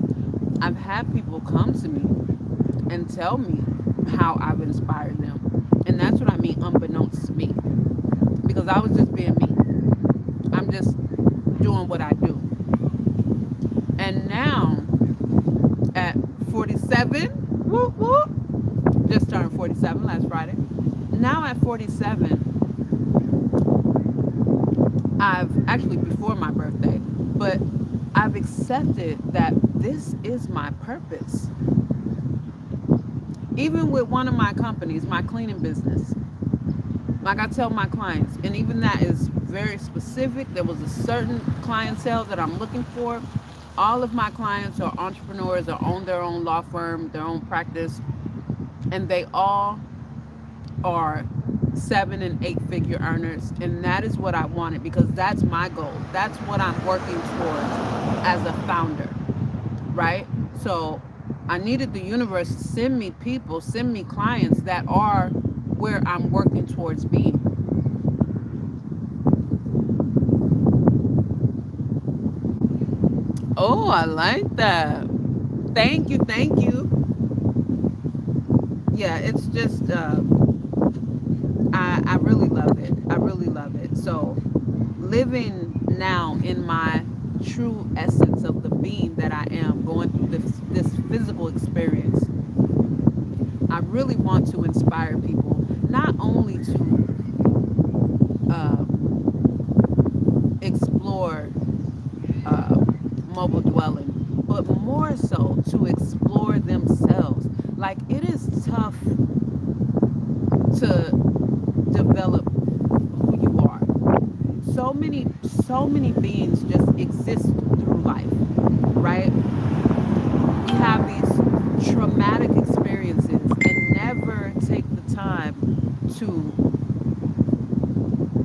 I've had people come to me and tell me how I've inspired them. And that's what I mean, unbeknownst to me. Because I was just being me. I'm just doing what I do. And now, at 47, whoop, whoop, just turned 47 last Friday. Now at 47, I've actually before my birthday, but I've accepted that this is my purpose. Even with one of my companies, my cleaning business, like I tell my clients, and even that is very specific. There was a certain clientele that I'm looking for. All of my clients are entrepreneurs or own their own law firm, their own practice, and they all are 7 and 8 figure earners, and that is what I wanted because that's my goal. That's what I'm working towards as a founder, right? So I needed the universe to send me people, send me clients that are where I'm working towards being. Oh, I like that. Thank you, thank you. Yeah, it's just I really love it. I really love it. So living now in my true essence of the being that I am, going through this physical experience, I really want to inspire people not only to uh, explore mobile dwelling, but more so to explore themselves. Like, it is tough to develop who you are. So many beings just exist through life, right? We have these traumatic experiences and never take the time to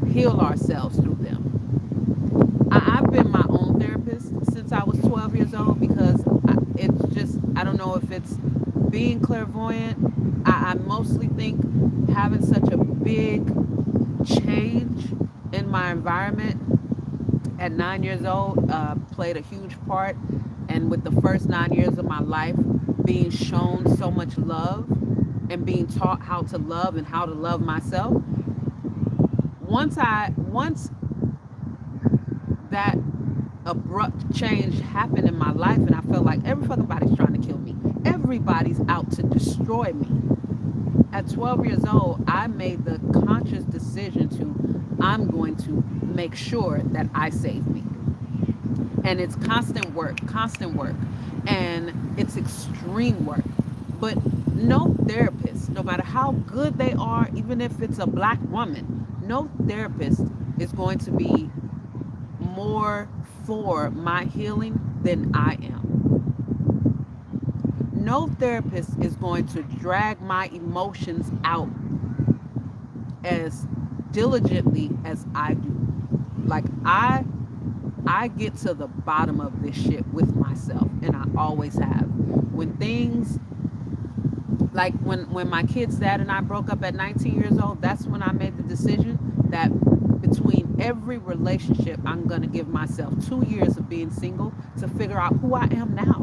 heal ourselves through them. I've been my own therapist since I was 12 years old because it's just, I don't know if it's being clairvoyant. I mostly think having such a big change in my environment at 9 years old played a huge part. And with the first 9 years of my life being shown so much love and being taught how to love and how to love myself, once that abrupt change happened in my life and I felt like every fucking body's trying to kill me. Everybody's out to destroy me. At 12 years old, I made the conscious decision I'm going to make sure that I save me. And it's constant work, and it's extreme work. But no therapist, no matter how good they are, even if it's a black woman, no therapist is going to be more for my healing than I am. no therapist is going to drag my emotions out as diligently as I do. Like I get to the bottom of this shit with myself, and I always have. When things like when my kid's dad and I broke up at 19 years old, that's when I made the decision that between every relationship, I'm going to give myself 2 years of being single to figure out who I am now.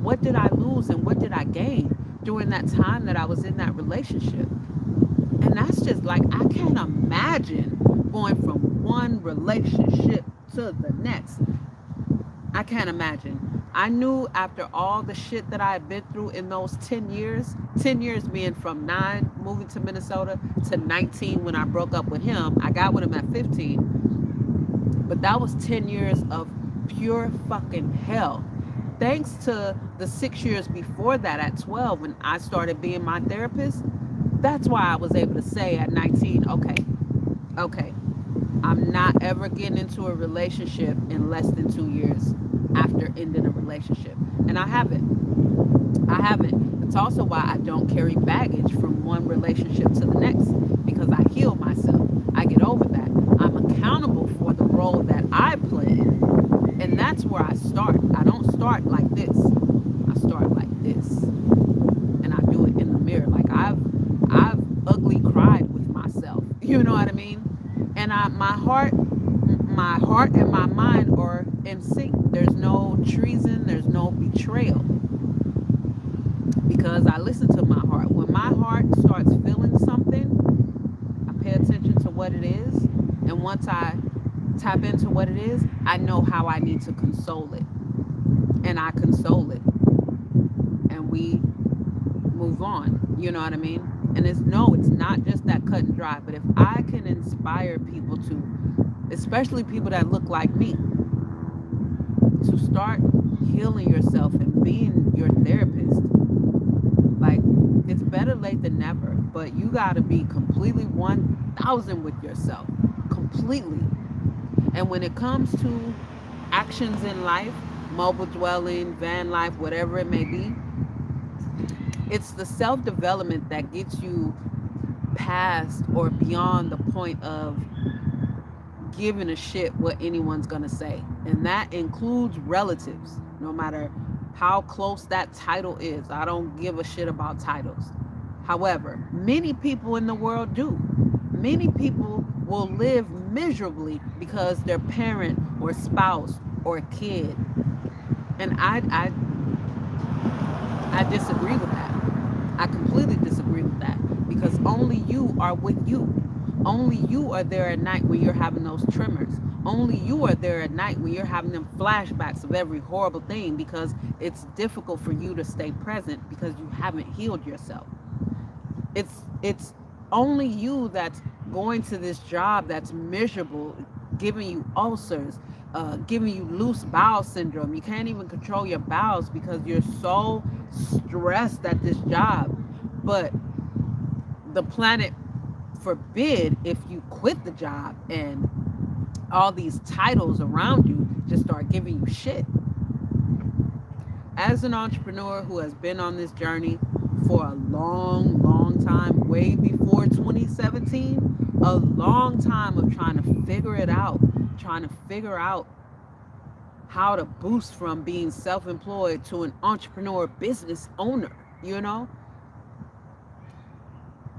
What did I lose and what did I gain during that time that I was in that relationship? And that's just like, I can't imagine going from one relationship to the next. I can't imagine. I knew after all the shit that I had been through in those 10 years being from 9 moving to Minnesota to 19 when I broke up with him. I got with him at 15, but that was 10 years of pure fucking hell. Thanks to the 6 years before that at 12 when I started being my therapist, that's why I was able to say at 19, okay, I'm not ever getting into a relationship in less than 2 years after ending a relationship. And I haven't. I haven't. It's also why I don't carry baggage from one relationship to the next, because I heal myself. I get over that. I'm accountable for the role that I play. And that's where I start. I don't start like this. I start like this. And I do it in the mirror. Like I've ugly cried with myself. You know what I mean? And my heart and my mind are in sync. There's no treason, there's no betrayal. Because I listen to my heart. When my heart starts feeling something, I pay attention to what it is. And once I tap into what it is, I know how I need to console it. And I console it. And we move on. You know what I mean? And it's not just that cut and dry. But if I can inspire people to, especially people that look like me, to start healing yourself and being your therapist, like, it's better late than never. But you got to be completely 1,000 with yourself. Completely. And when it comes to actions in life, mobile dwelling, van life, whatever it may be, it's the self-development that gets you past or beyond the point of giving a shit what anyone's gonna say. And that includes relatives, no matter how close that title is. I don't give a shit about titles. However, many people in the world do. Many people will live miserably because their parent or spouse or kid. And I disagree with that. I completely disagree with that, because only you are with you. Only you are there at night when you're having those tremors. Only you are there at night when you're having them flashbacks of every horrible thing, because it's difficult for you to stay present because you haven't healed yourself. It's only you that's going to this job that's miserable, giving you ulcers, giving you loose bowel syndrome. You can't even control your bowels because you're so stressed at this job. But the planet forbid if you quit the job and all these titles around you just start giving you shit. As an entrepreneur who has been on this journey for a long time, way before 2017, a long time of trying to figure it out, trying to figure out how to boost from being self-employed to an entrepreneur business owner, you know?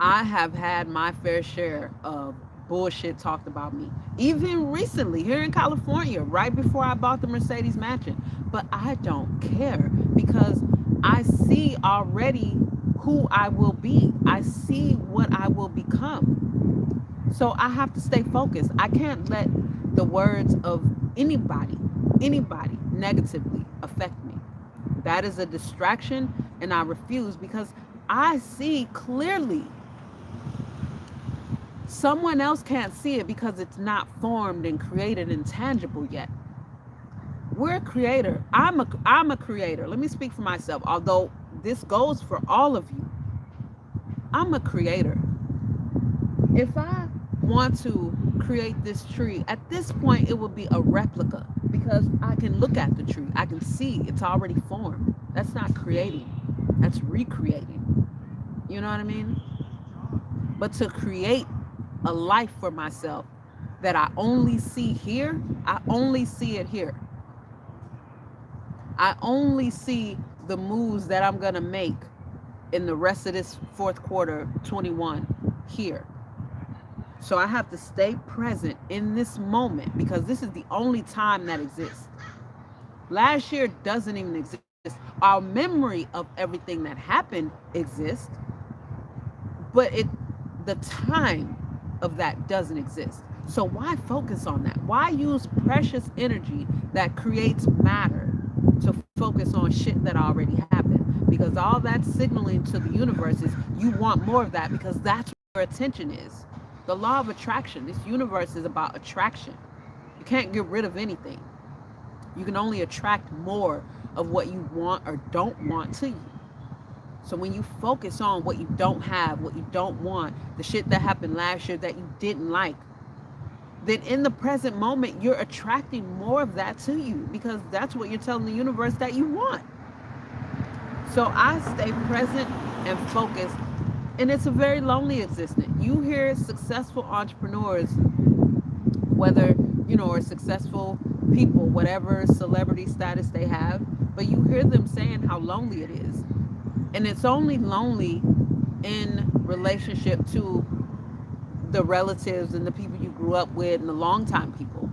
I have had my fair share of bullshit talked about me. Even recently, here in California, right before I bought the Mercedes mansion. But I don't care, because I see already who I will be. I see what I will become. So I have to stay focused. I can't let the words of anybody negatively affect me. That is a distraction, and I refuse, because I see clearly. Someone else can't see it because it's not formed and created and tangible yet. We're a creator. I'm a creator. Let me speak for myself, although this goes for all of you. I'm a creator. If I want to create this tree, at this point it will be a replica, because I can look at the tree. I can see it's already formed. That's not creating. That's recreating. You know what I mean? But to create a life for myself that I only see here, I only see it here. I only see the moves that I'm going to make in the rest of this fourth quarter 21 here. So I have to stay present in this moment because this is the only time that exists. Last year doesn't even exist. Our memory of everything that happened exists, but the time of that doesn't exist. So why focus on that? Why use precious energy that creates matter to focus on shit that already happened? Because all that's signaling to the universe is you want more of that because that's where attention is. The law of attraction, this universe is about attraction. You can't get rid of anything. You can only attract more of what you want or don't want to you. So when you focus on what you don't have, what you don't want, the shit that happened last year that you didn't like, then in the present moment, you're attracting more of that to you because that's what you're telling the universe that you want. So I stay present and focused, and it's a very lonely existence. You hear successful entrepreneurs, whether, or successful people, whatever celebrity status they have, but you hear them saying how lonely it is. And it's only lonely in relationship to the relatives and the people you grew up with and the longtime people.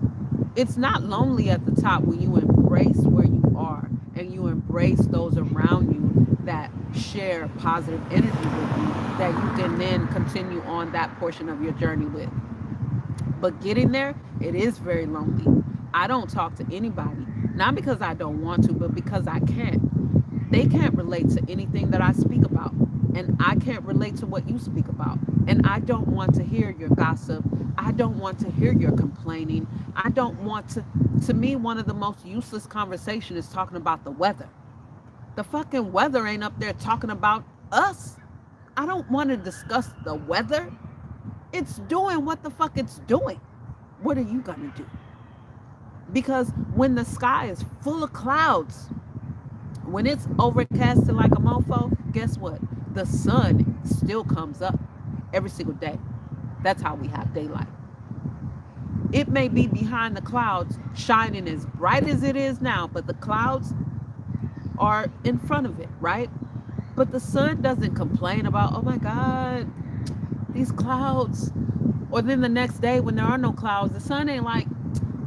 It's not lonely at the top when you embrace where you are and you embrace those around you that share positive energy with you that you can then continue on that portion of your journey with. But getting there, it is very lonely. I don't talk to anybody, not because I don't want to, but because I can't. They can't relate to anything that I speak about, and I can't relate to what you speak about. And I don't want to hear your gossip. I don't want to hear your complaining. I don't want to me, one of the most useless conversations is talking about the weather. The fucking weather ain't up there talking about us. I don't want to discuss the weather. It's doing what the fuck it's doing. What are you gonna do? Because when the sky is full of clouds, when it's overcasted like a mofo, guess what? The sun still comes up every single day. That's how we have daylight. It may be behind the clouds, shining as bright as it is now, but the clouds are in front of it, right? But the sun doesn't complain about, oh my God, these clouds. Or then the next day when there are no clouds, the sun ain't like,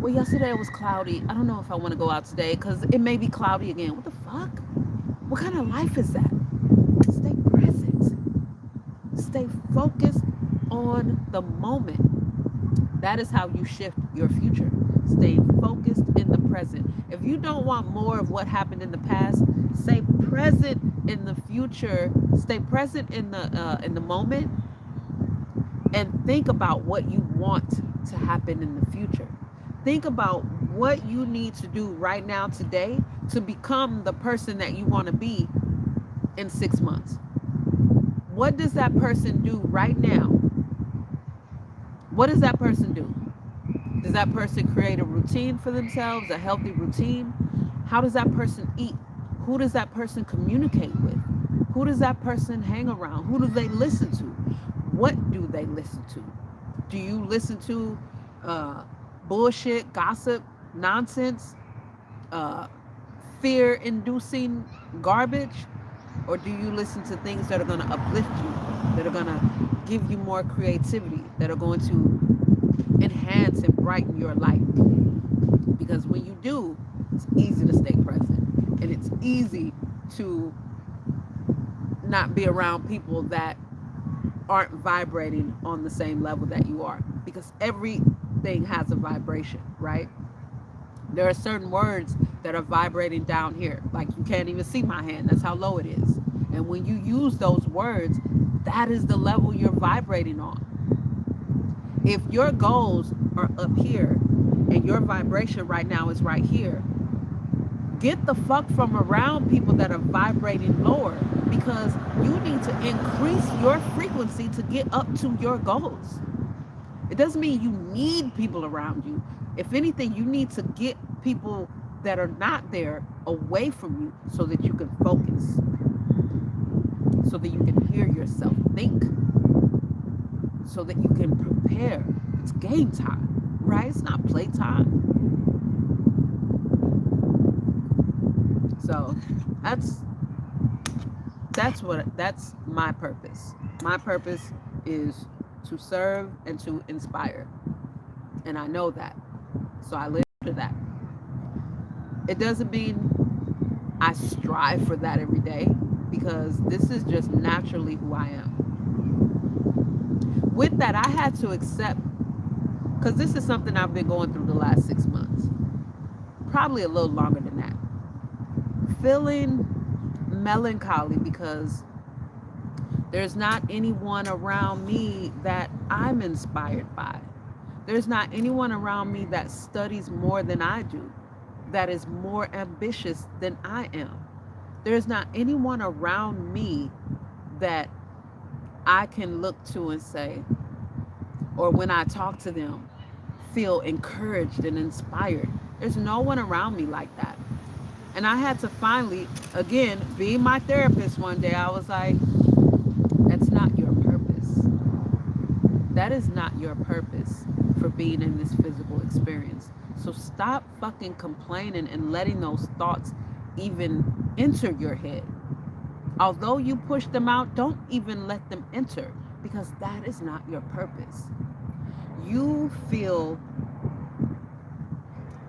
well, yesterday it was cloudy. I don't know if I want to go out today because it may be cloudy again. What the fuck? What kind of life is that? Stay present. Stay focused on the moment. That is how you shift your future. Stay focused in the present. If you don't want more of what happened in the past, stay present in the future. Stay present in the moment, and think about what you want to happen in the future. Think about what you need to do right now today to become the person that you want to be in 6 months. What does that person do right now? What does that person do? Does that person create a routine for themselves, a healthy routine? How does that person eat? Who does that person communicate with? Who does that person hang around? Who do they listen to? What do they listen to? Do you listen to bullshit, gossip, nonsense, fear-inducing garbage? Or do you listen to things that are going to uplift you, that are going to give you more creativity, that are going to enhance and brighten your life? Because when you do, it's easy to stay present. And it's easy to not be around people that aren't vibrating on the same level that you are. Because everything has a vibration, right? There are certain words that are vibrating down here. Like you can't even see my hand. That's how low it is. And when you use those words, that is the level you're vibrating on. If your goals are up here and your vibration right now is right here, get the fuck from around people that are vibrating lower, because you need to increase your frequency to get up to your goals. It doesn't mean you need people around you. If anything, you need to get people that are not there away from you so that you can focus. so that you can hear yourself think, so that you can prepare. It's game time, right? It's not playtime. So that's that's my purpose. My purpose is to serve and to inspire. And I know that. So I live to that. It doesn't mean I strive for that every day, because this is just naturally who I am. With that, I had to accept, because this is something I've been going through the last 6 months, probably a little longer than that. Feeling melancholy because there's not anyone around me that I'm inspired by. There's not anyone around me that studies more than I do, that is more ambitious than I am. There's not anyone around me that I can look to and say, or when I talk to them, feel encouraged and inspired. There's no one around me like that. And I had to finally, again, being my therapist one day, I was like, that's not your purpose. That is not your purpose for being in this physical experience. So stop fucking complaining and letting those thoughts even enter your head. Although you push them out, don't even let them enter, because that is not your purpose. You feel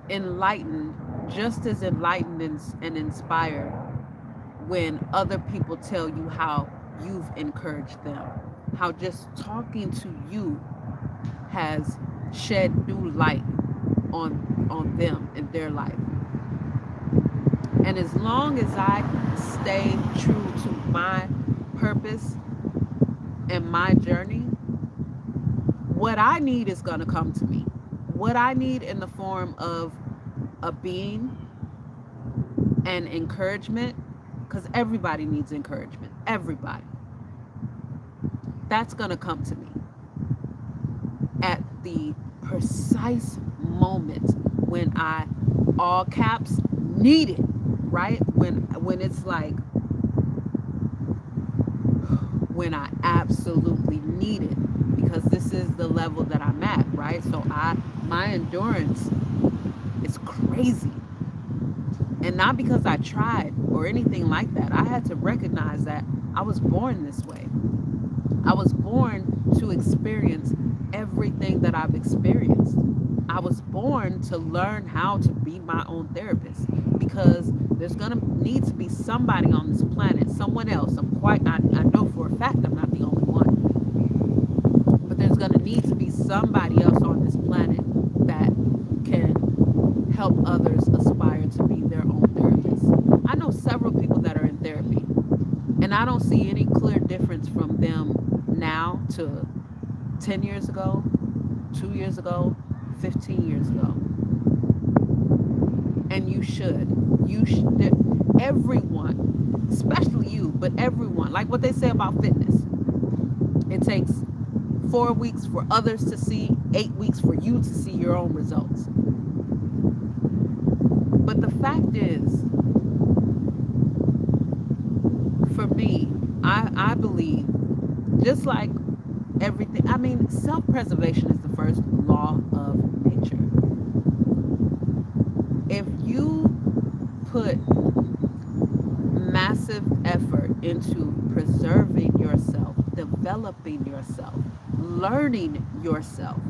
enlightened, just as enlightened and inspired when other people tell you how you've encouraged them, how just talking to you has shed new light on them and their life. And as long as I stay true to my purpose and my journey, what I need is going to come to me. What I need in the form of a being and encouragement, because everybody needs encouragement. Everybody. That's going to come to me at the precise moment when I, all caps, need it, right? When it's like, when I absolutely need it, because this is the level that I'm at, right? So my endurance is crazy. And not because I tried or anything like that. I had to recognize that I was born this way. I was born to experience everything that I've experienced. I was born to learn how to be my own therapist, because there's going to need to be somebody on this planet, someone else. I know for a fact I'm not the only one, but there's going to need to be somebody else on this planet that can help others aspire to be their own therapists. I know several people that are in therapy, and I don't see any clear difference from them now to 10 years ago, 2 years ago, 15 years ago. And you should. Everyone, especially you, but everyone, like what they say about fitness. It takes 4 weeks for others to see, 8 weeks for you to see your own results. But the fact is, for me, I believe, just like everything, I mean, self-preservation is the first law of nature. If you put massive effort into preserving yourself, developing yourself, learning yourself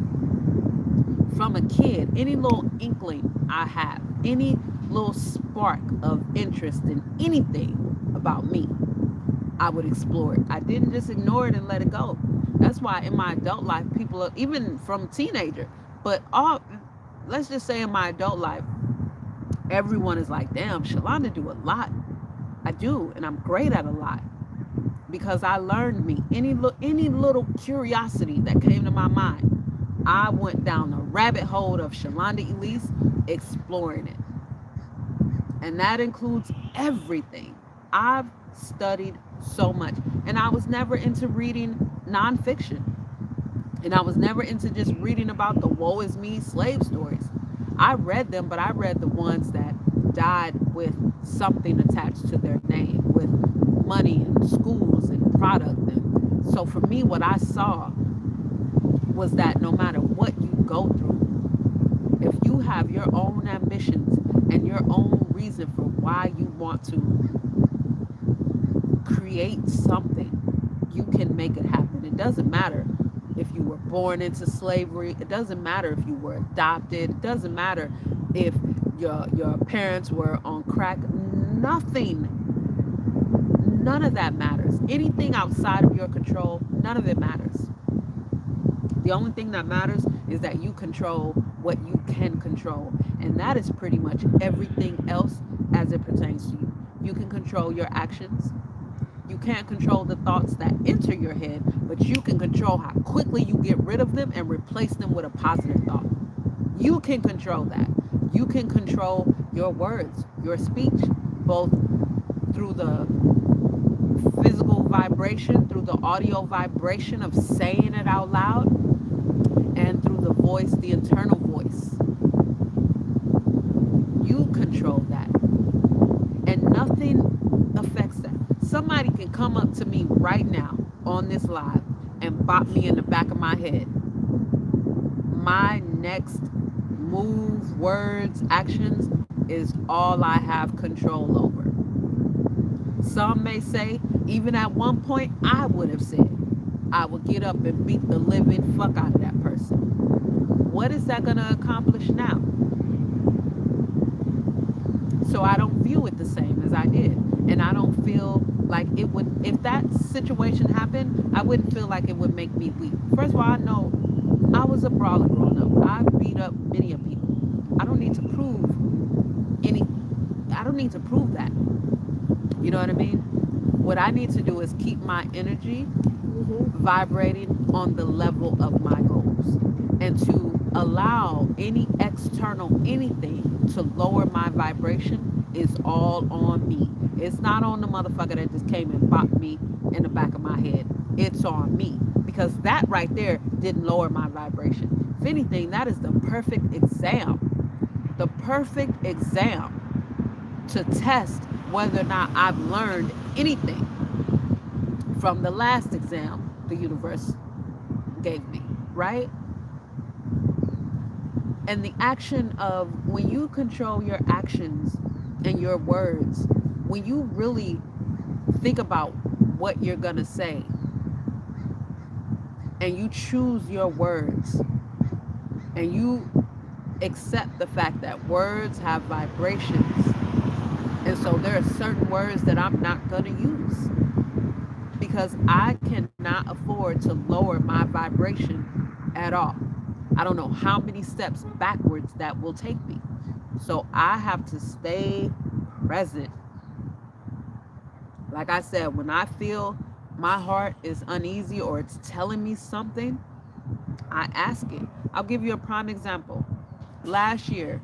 from a kid, any little inkling I have, any little spark of interest in anything about me, I would explore it. I didn't just ignore it and let it go. That's why in my adult life, people are, even from teenager, but let's just say in my adult life, everyone is like, damn, Shalonda do a lot. I do, and I'm great at a lot, because I learned me. Any little curiosity that came to my mind, I went down the rabbit hole of Shalonda Elise, exploring it. And that includes everything. I've studied so much. And I was never into reading nonfiction. And I was never into just reading about the woe is me slave stories. I read them, but I read the ones that died with something attached to their name, with money and schools and product. And so for me, what I saw was that no matter what you go through, if you have your own ambitions and your own reason for why you want to create something, you can make it happen. It doesn't matter if you were born into slavery. It doesn't matter if you were adopted. It doesn't matter if your parents were on crack. Nothing, none of that matters. Anything outside of your control, none of it matters. The only thing that matters is that you control what you can control. And that is pretty much everything else as it pertains to you. You can control your actions. You can't control the thoughts that enter your head, but you can control how quickly you get rid of them and replace them with a positive thought. You can control that. You can control your words, your speech, both through the physical vibration, through the audio vibration of saying it out loud, and through the voice, the internal voice. You control that. And nothing affects that. Somebody can come up to me right now on this live and bop me in the back of my head. My next move, words, actions is all I have control over. Some may say, even at one point, I would have said, I would get up and beat the living fuck out of that person. What is that going to accomplish now? So I don't view it the same as I did. And I don't feel like it would, if that situation happened, I wouldn't feel like it would make me weak. First of all, I know I was a brawler growing up. I beat up many of people. I don't need to prove any, I don't need to prove that. You know what I mean? What I need to do is keep my energy vibrating on the level of my goals, and to allow any external anything to lower my vibration is all on me. It's not on the motherfucker that just came and bopped me in the back of my head. It's on me, because that right there didn't lower my vibration. If anything, that is the perfect exam. The perfect exam to test whether or not I've learned anything from the last exam the universe gave me, right? And the action of, when you control your actions and your words, when you really think about what you're gonna say and you choose your words and you accept the fact that words have vibrations, and so there are certain words that I'm not gonna use because I cannot afford to lower my vibration at all. I don't know how many steps backwards that will take me. So I have to stay present. Like I said, when I feel my heart is uneasy or it's telling me something, I ask it. I'll give you a prime example. Last year,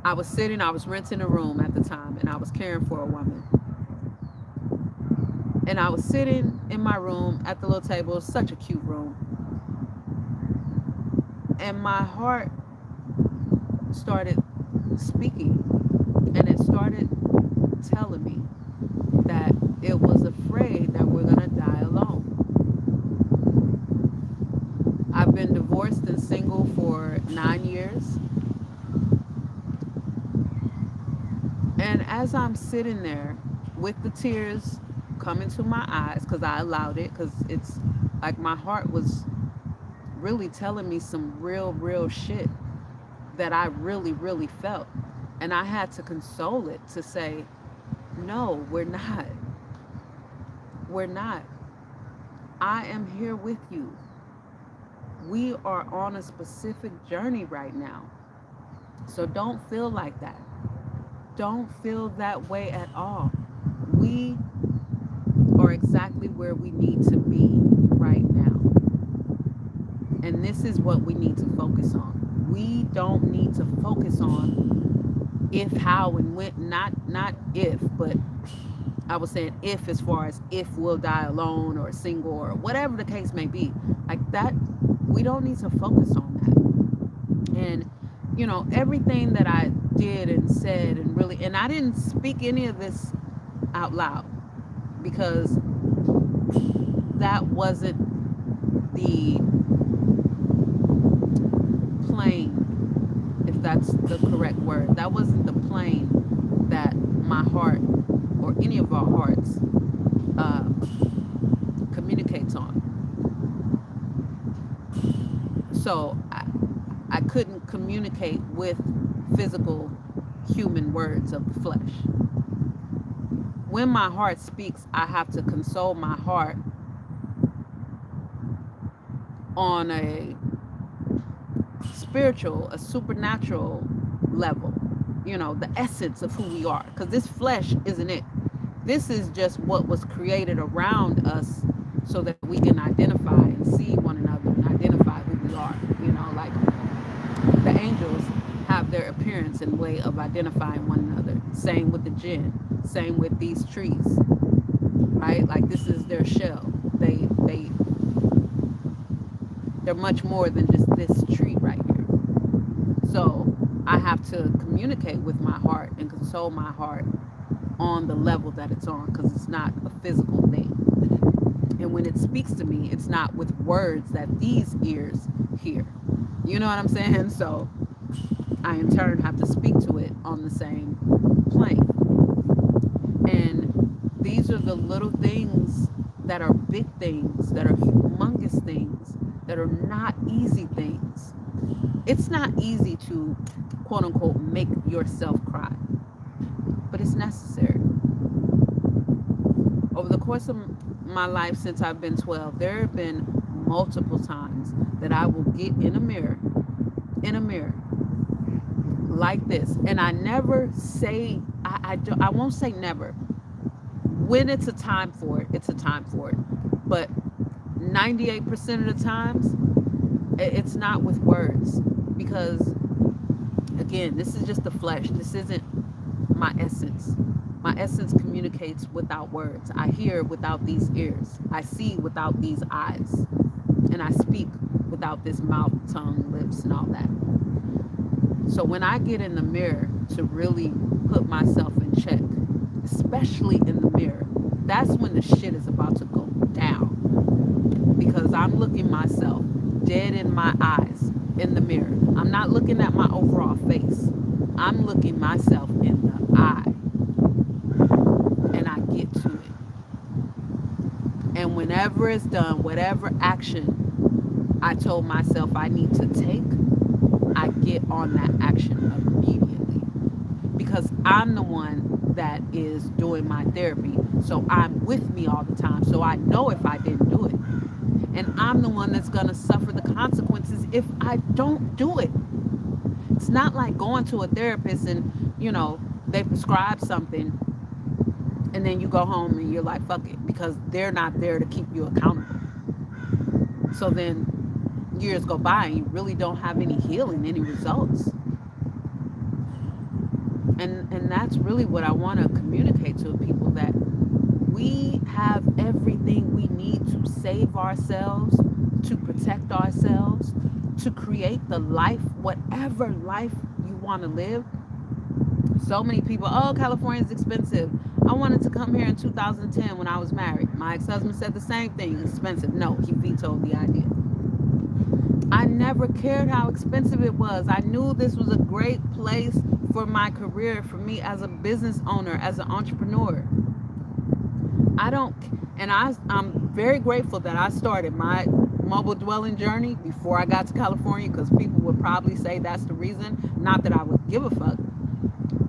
I was renting a room at the time, and I was caring for a woman. And I was sitting in my room at the little table. It was such a cute room. And my heart started speaking, and it started telling me that it was afraid that we're going to die alone. I've been divorced and single for 9 years. And as I'm sitting there with the tears coming to my eyes, because I allowed it, because it's like my heart was really telling me some real shit that I really felt. And I had to console it to say, no, we're not. We're not. I am here with you. We are on a specific journey right now. So don't feel like that. Don't feel that way at all. We are exactly where we need to be right now. And this is what we need to focus on. We don't need to focus on if, how, and when, not if, but I was saying if, as far as if we'll die alone or single or whatever the case may be. Like that, we don't need to focus on that. And, you know, everything that I did and said and really, and I didn't speak any of this out loud because that wasn't the plane, if that's the correct word. That wasn't the plane that my heart or any of our hearts uh, communicates on. So I couldn't communicate with physical human words of the flesh. When my heart speaks, I have to console my heart on a spiritual, a supernatural level, the essence of who we are. Because this flesh isn't it. This is just what was created around us so that we can identify and see one another and identify who we are. Like the angels have their appearance and way of identifying one another. Same with the jinn. Same with these trees, right? Like this is their shell. They're much more than just this tree right here. So I have to communicate with my heart and console my heart on the level that it's on, because it's not a physical thing. And when it speaks to me, it's not with words that these ears hear. You know what I'm saying? So I in turn have to speak to it on the same plane. And these are the little things that are big things, that are humongous things, that are not easy things. It's not easy to, quote unquote, make yourself cry, but it's necessary. Over the course of my life since I've been 12, there have been multiple times that I will get in a mirror, like this. And I never say, I won't say never. When it's a time for it, it's a time for it. But 98% of the times, it's not with words. Because, again, this is just the flesh. This isn't my essence. My essence communicates without words. I hear without these ears. I see without these eyes. And I speak without this mouth, tongue, lips, and all that. So when I get in the mirror to really put myself in check, especially in the mirror, that's when the shit is about to go down. Because I'm looking myself dead in my eyes in the mirror. I'm not looking at my overall face. I'm looking myself in the eye. And I get to it. And whenever it's done, whatever action I told myself I need to take, I get on that action immediately. Because I'm the one that is doing my therapy. So I'm with me all the time. So I know if I didn't do it. And I'm the one that's going to suffer the consequences if I don't do it. It's not like going to a therapist and, they prescribe something and then you go home and you're like, fuck it, because they're not there to keep you accountable. So then years go by and you really don't have any healing, any results. And that's really what I want to communicate to people, that we have everything we need to save ourselves, to protect ourselves, to create the life, whatever life you want to live. So many people, oh, California is expensive. I wanted to come here in 2010 when I was married. My ex-husband said the same thing, expensive. No, he vetoed the idea. I never cared how expensive it was. I knew this was a great place for my career, for me as a business owner, as an entrepreneur. I'm very grateful that I started my mobile dwelling journey before I got to California, because people would probably say that's the reason. Not that I would give a fuck.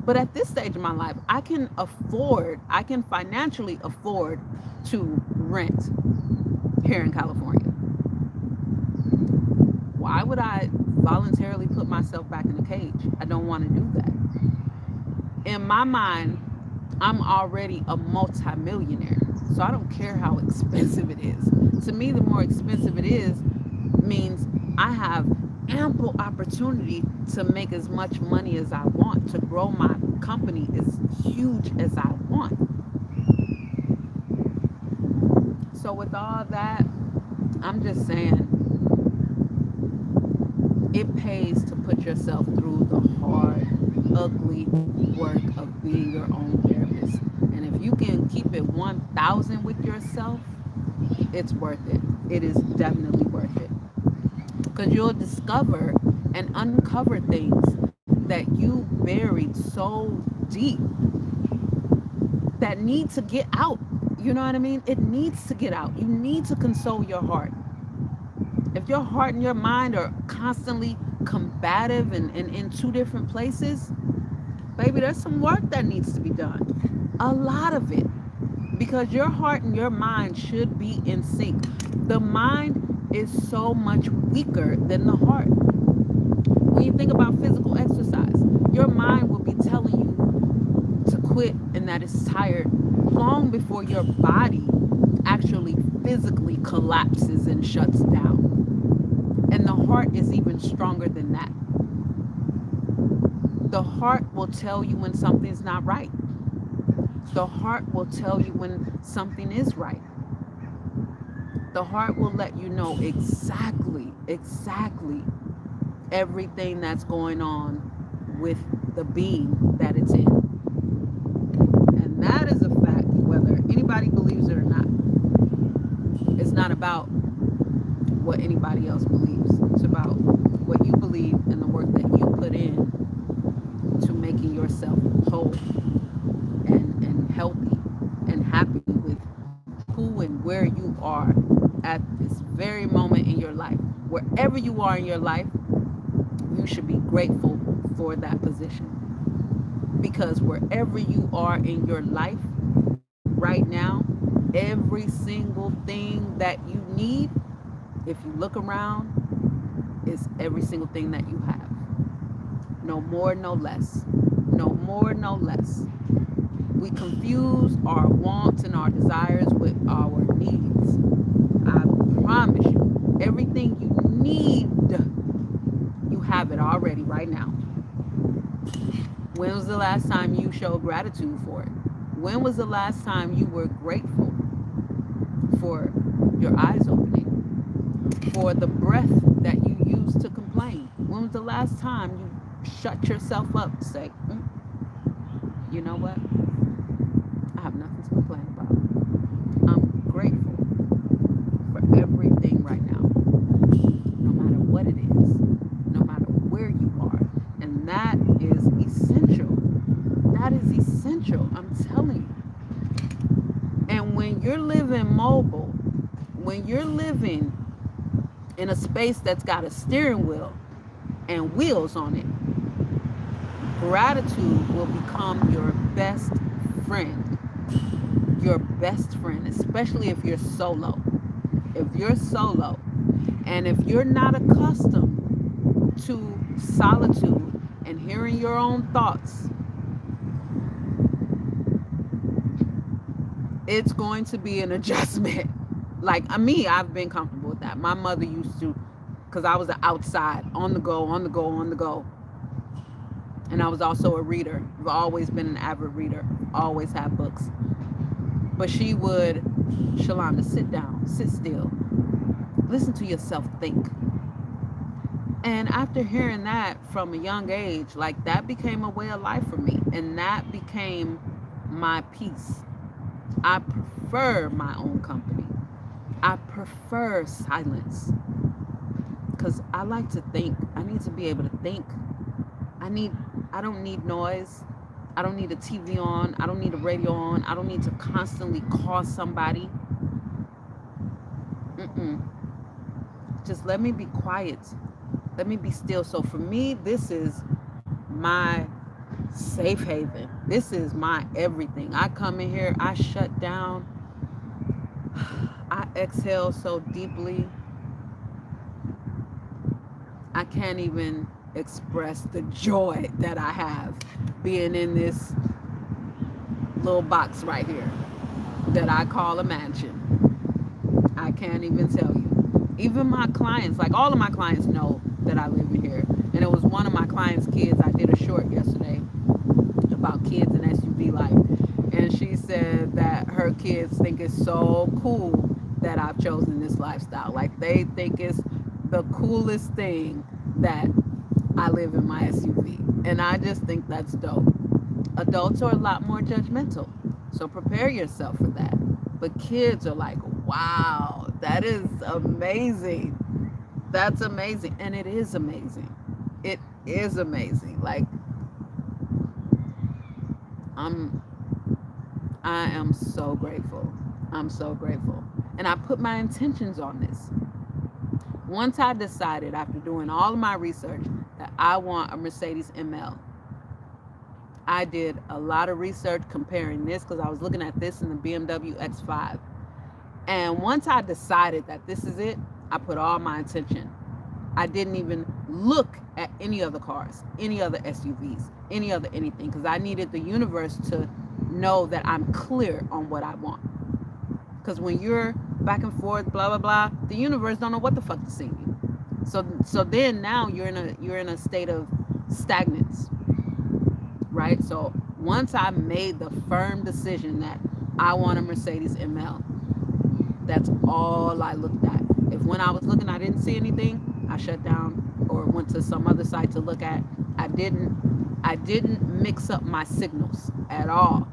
But at this stage of my life, I can financially afford to rent here in California. Why would I voluntarily put myself back in a cage? I don't want to do that. In my mind, I'm already a multimillionaire, so I don't care how expensive it is. To me, the more expensive it is means I have ample opportunity to make as much money as I want, to grow my company as huge as I want. So with all that, I'm just saying, it pays to put yourself through the hard ugly work of being your own therapist. And if you can keep it 1,000 with yourself, it's worth it. It is definitely worth it. Because you'll discover and uncover things that you buried so deep that need to get out. You know what I mean? It needs to get out. You need to console your heart. If your heart and your mind are constantly combative and in two different places, baby, there's some work that needs to be done. A lot of it. Because your heart and your mind should be in sync. The mind is so much weaker than the heart. When you think about physical exercise, your mind will be telling you to quit and that it's tired long before your body actually physically collapses and shuts down. And the heart is even stronger than that. The heart will tell you when something's not right. The heart will tell you when something is right. The heart will let you know exactly everything that's going on with the being that it's in. And that is a fact, whether anybody believes it or not. It's not about what anybody else believes. It's about what you believe and the work that you put in to making yourself whole and healthy and happy with who and where you are at this very moment in your life. Wherever you are in your life, you should be grateful for that position. Because wherever you are in your life right now, every single thing that you need, if you look around, is every single thing that you have. No more, no less. No more, no less. We confuse our wants and our desires with our needs. I promise you, everything you need, you have it already right now. When was the last time you showed gratitude for it? When was the last time you were grateful for your eyes opening? For the breath that you used to complain? When was the last time you shut yourself up to say, you know what? I have nothing to complain about. I'm grateful for everything right now, no matter what it is, no matter where you are. And that is essential. That is essential, I'm telling you. And when you're living mobile, when you're living in a space that's got a steering wheel and wheels on it, gratitude will become your best friend. Your best friend, especially if you're solo. If you're solo and if you're not accustomed to solitude and hearing your own thoughts, it's going to be an adjustment. Like me, I've been comfortable with that. My mother used to, because I was outside, on the go, on the go, on the go. And I was also a reader. I've always been an avid reader. Always have books. But she would, Shalonda, sit down, sit still. Listen to yourself think. And after hearing that from a young age, like that became a way of life for me. And that became my peace. I prefer my own company. I prefer silence. Because I like to think. I need to be able to think. I don't need noise. I don't need a TV on. I don't need a radio on. I don't need to constantly call somebody. Just let me be quiet. Let me be still. So for me, this is my safe haven. This is my everything. I come in here, I shut down. I exhale so deeply. I can't even express the joy that I have being in this little box right here that I call a mansion. I can't even tell you. Even my clients, like all of my clients know that I live in here. And it was one of my clients' kids. I did a short yesterday about kids in SUV life. And she said that her kids think it's so cool that I've chosen this lifestyle. Like they think it's the coolest thing that I live in my SUV. And I just think that's dope. Adults are a lot more judgmental. So prepare yourself for that. But kids are like, wow, that is amazing. That's amazing. And it is amazing. It is amazing. Like, I'm I am so grateful. I'm so grateful. And I put my intentions on this. Once I decided, after doing all of my research, that I want a Mercedes ML, I did a lot of research comparing this because I was looking at this in the BMW X5. And once I decided that this is it, I put all my attention. I didn't even look at any other cars, any other SUVs, any other anything, because I needed the universe to know that I'm clear on what I want. Because when you're back and forth, blah blah blah, the universe don't know what the fuck to send you. So then now you're in a state of stagnance, right? So once I made the firm decision that I want a Mercedes ML, that's all I looked at. If when I was looking I didn't see anything, I shut down or went to some other site to look at. I didn't mix up my signals at all.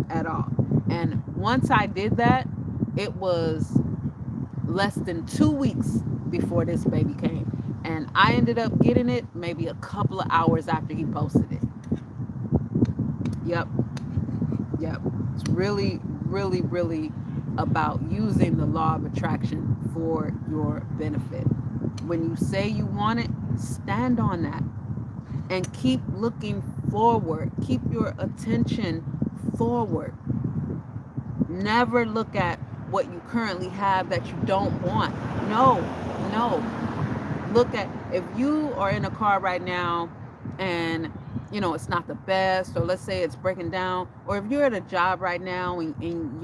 At all. And once I did that, it was less than 2 weeks before this baby came. And I ended up getting it maybe a couple of hours after he posted it. Yep. It's really, really, really about using the law of attraction for your benefit. When you say you want it, stand on that and keep looking forward. Keep your attention forward. Never look at what you currently have that you don't want. No. Look at, if you are in a car right now and it's not the best, or let's say it's breaking down, or if you're at a job right now and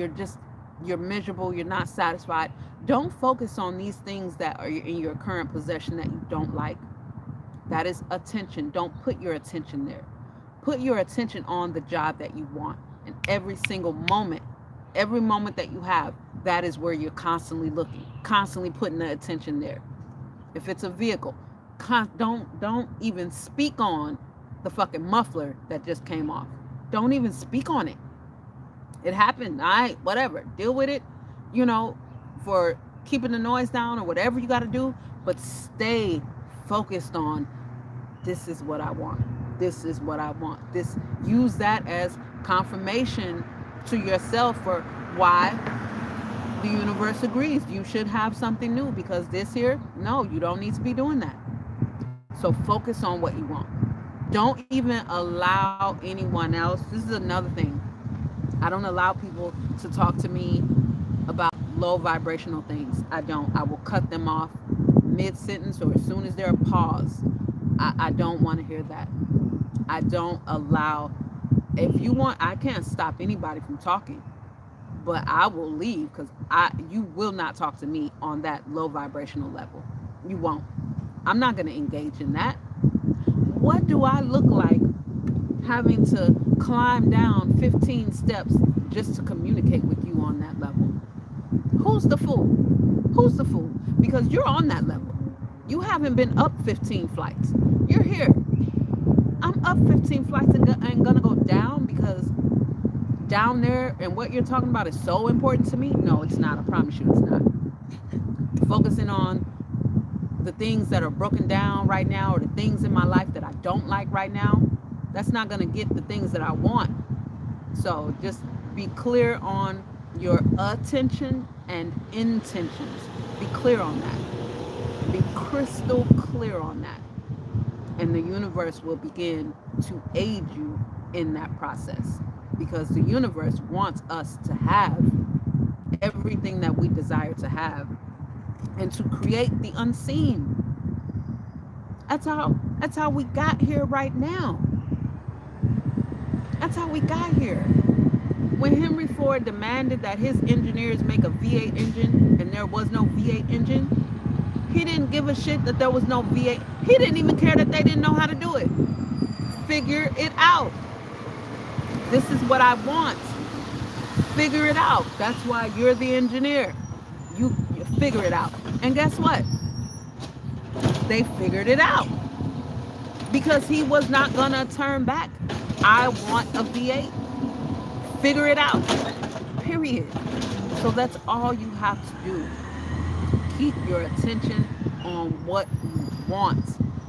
you're miserable, you're not satisfied, don't focus on these things that are in your current possession that you don't like. That is attention. Don't put your attention there. Put your attention on the job that you want. And every single moment, every moment that you have, that is where you're constantly looking, constantly putting the attention there. If it's a vehicle, don't even speak on the fucking muffler that just came off. Don't even speak on it. It happened. All right, whatever. Deal with it, for keeping the noise down or whatever you got to do. But stay focused on, this is what I want. This is what I want. Use that as confirmation to yourself for why the universe agrees you should have something new, because this here, no, you don't need to be doing that. So focus on what you want. Don't even allow anyone else. This is another thing. I don't allow people to talk to me about low vibrational things. I don't. I will cut them off mid-sentence or as soon as they're a pause. I don't want to hear that. I don't allow. If you want, I can't stop anybody from talking, but I will leave, because you will not talk to me on that low vibrational level. You won't. I'm not going to engage in that. What do I look like having to climb down 15 steps just to communicate with you on that level? Who's the fool? Who's the fool? Because you're on that level. You haven't been up 15 flights. You're here. I'm up 15 flights and gonna go down because down there and what you're talking about is so important to me? No, it's not. I promise you it's not. Focusing on the things that are broken down right now, or the things in my life that I don't like right now, that's not going to get the things that I want. So just be clear on your attention and intentions. Be clear on that. Be crystal clear on that. And the universe will begin to aid you in that process, because the universe wants us to have everything that we desire to have, and to create the unseen. That's how we got here right now. That's how we got here. When Henry Ford demanded that his engineers make a V8 engine and there was no V8 engine, he didn't give a shit that there was no V8. He didn't even care that they didn't know how to do it. Figure it out. This is what I want. Figure it out. That's why you're the engineer. You figure it out. And guess what? They figured it out. because he was not gonna turn back. I want a V8. Figure it out. Period. So that's all you have to do. Keep your attention on what you want,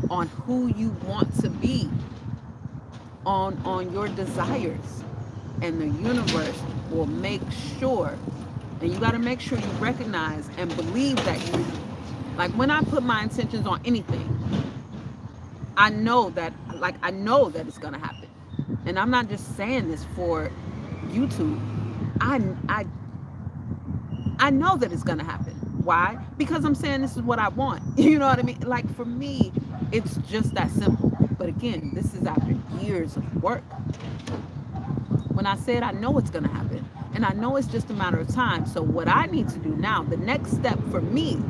on who you want to be, on your desires. And the universe will make sure, and you got to make sure you recognize and believe that you, like when I put my intentions on anything, I know that, like, I know that it's going to happen. And I'm not just saying this for YouTube. I I I know that it's going to happen. Why? Because I'm saying this is what I want. You know what I mean? Like for me, it's just that simple. But again, this is after years of work. When I said I know it's going to happen, and I know it's just a matter of time. So what I need to do now, the next step for me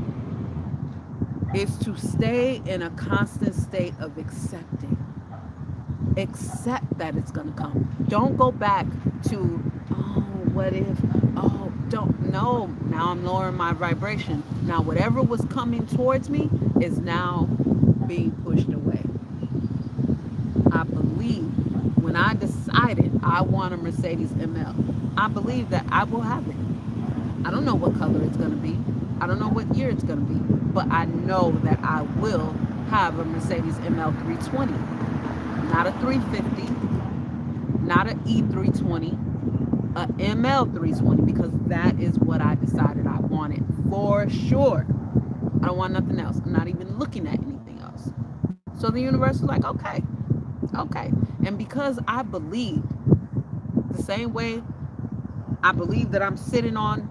is to stay in a constant state of accepting. Accept that it's going to come. Don't go back to, oh, what if, oh, don't know. Now I'm lowering my vibration. Now whatever was coming towards me is now being pushed away. I believe when I decided I want a Mercedes ML, I believe that I will have it. I don't know what color it's going to be. I don't know what year it's going to be. But I know that I will have a Mercedes ML 320. Not a 350. Not an E320. A ML 320, because that is what I decided I wanted for sure. I don't want nothing else. I'm not even looking at anything else. So the universe is like, okay. And because I believed the same way I believe that I'm sitting on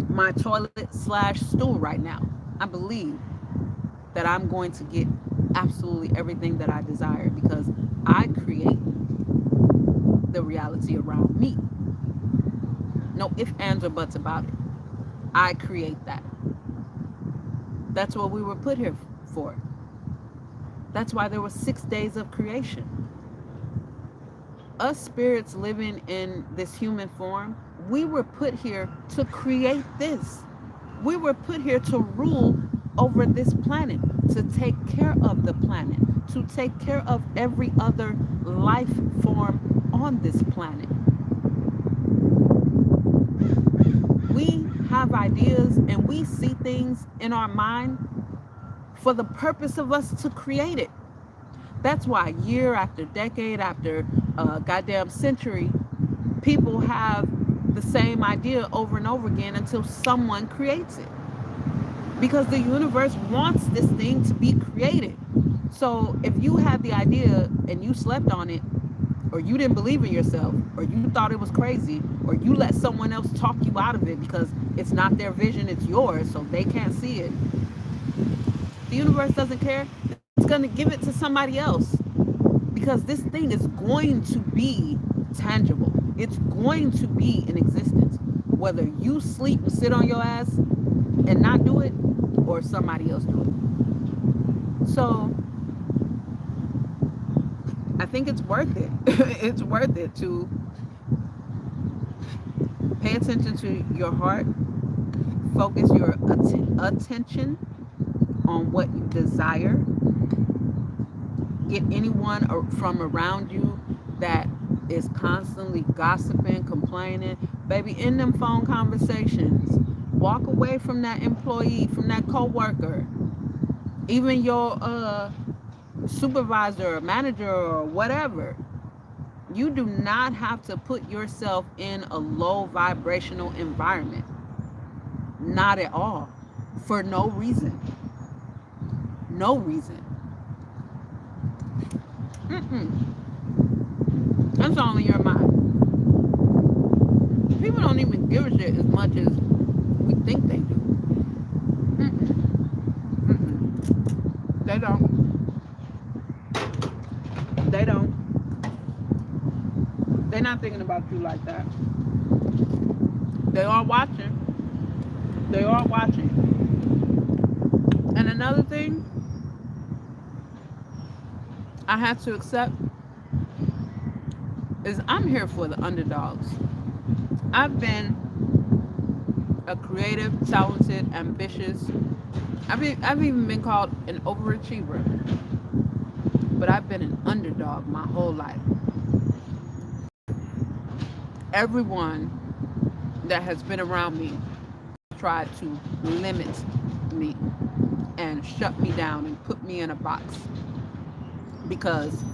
my toilet/stool right now, I believe that I'm going to get absolutely everything that I desire because I create the reality around me. No ifs, ands, or buts about it. I create that. That's what we were put here for. That's why there were 6 days of creation. Us spirits living in this human form, we were put here to create this. We were put here to rule over this planet, to take care of the planet, to take care of every other life form on this planet. We have ideas and we see things in our mind for the purpose of us to create it. That's why year after decade after goddamn century, people have the same idea over and over again until someone creates it. Because the universe wants this thing to be created. So if you had the idea and you slept on it, or you didn't believe in yourself, or you thought it was crazy, or you let someone else talk you out of it because it's not their vision, it's yours, so they can't see it. The universe doesn't care. It's going to give it to somebody else because this thing is going to be tangible. It's going to be in existence. Whether you sleep and sit on your ass and not do it, or somebody else do it. So I think it's worth it. It's worth it to pay attention to your heart, focus your attention on what you desire. Get anyone from around you that is constantly gossiping, complaining. Baby, in them phone conversations, walk away from that employee, from that coworker, even your supervisor or manager or whatever. You do not have to put yourself in a low vibrational environment. Not at all. For no reason. No reason. That's all in your mind. People don't even give a shit as much as we think they do. They don't. They don't. They're not thinking about you like that. They are watching. They are watching. And another thing I have to accept is I'm here for the underdogs. I've been a creative, talented, ambitious. I've even been called an overachiever. but I've been an underdog my whole life. Everyone that has been around me tried to limit me and shut me down and put me in a box because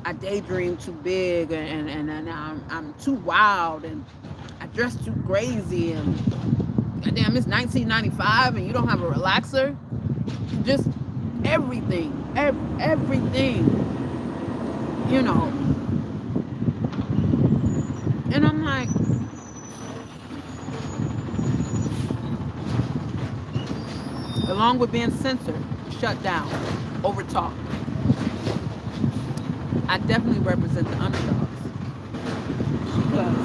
I daydream too big and I'm too wild and I dress too crazy and goddamn, it's 1995 and you don't have a relaxer. Just everything, everything, you know. And I'm like, along with being censored, shut down, overtalked, I definitely represent the underdogs because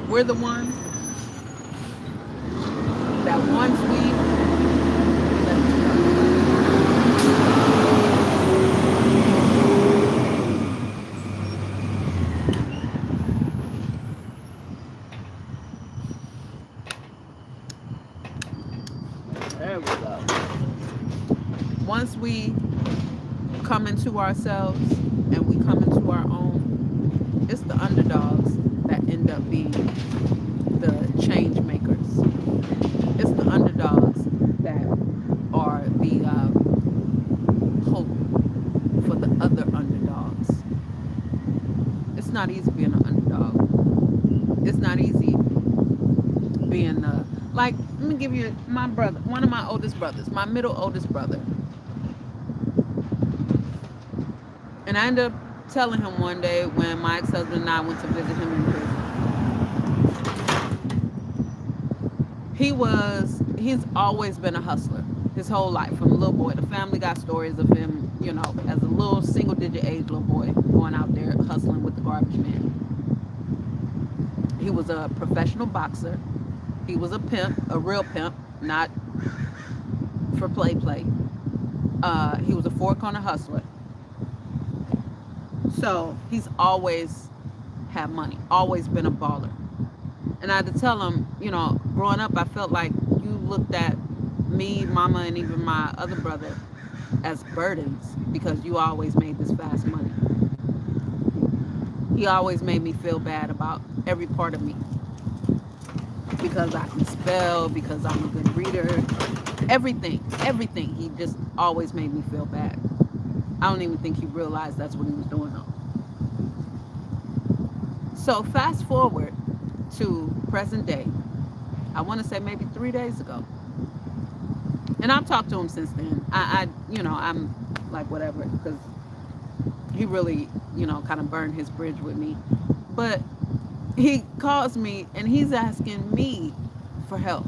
we're the ones that once we there we go. Once we come into ourselves and we come into our own, it's the underdogs that end up being the change makers. It's the underdogs that are the hope for the other underdogs. It's not easy being an underdog. It's not easy being like, let me give you my brother, one of my oldest brothers, my middle oldest brother. And I ended up telling him one day when my ex-husband and I went to visit him in prison. He's always been a hustler his whole life from a little boy. The family got stories of him, you know, as a little single-digit age little boy going out there hustling with the garbage man. He was a professional boxer. He was a pimp, a real pimp, not for play. He was a four-corner hustler. So he's always had money, always been a baller. And I had to tell him, you know, growing up, I felt like you looked at me, mama, and even my other brother as burdens because you always made this fast money. He always made me feel bad about every part of me because I can spell, because I'm a good reader, everything. He just always made me feel bad. I don't even think he realized that's what he was doing though. So fast forward to present day. I want to say maybe 3 days ago. And I've talked to him since then. I'm like whatever because he really, you know, kind of burned his bridge with me. But he calls me and he's asking me for help.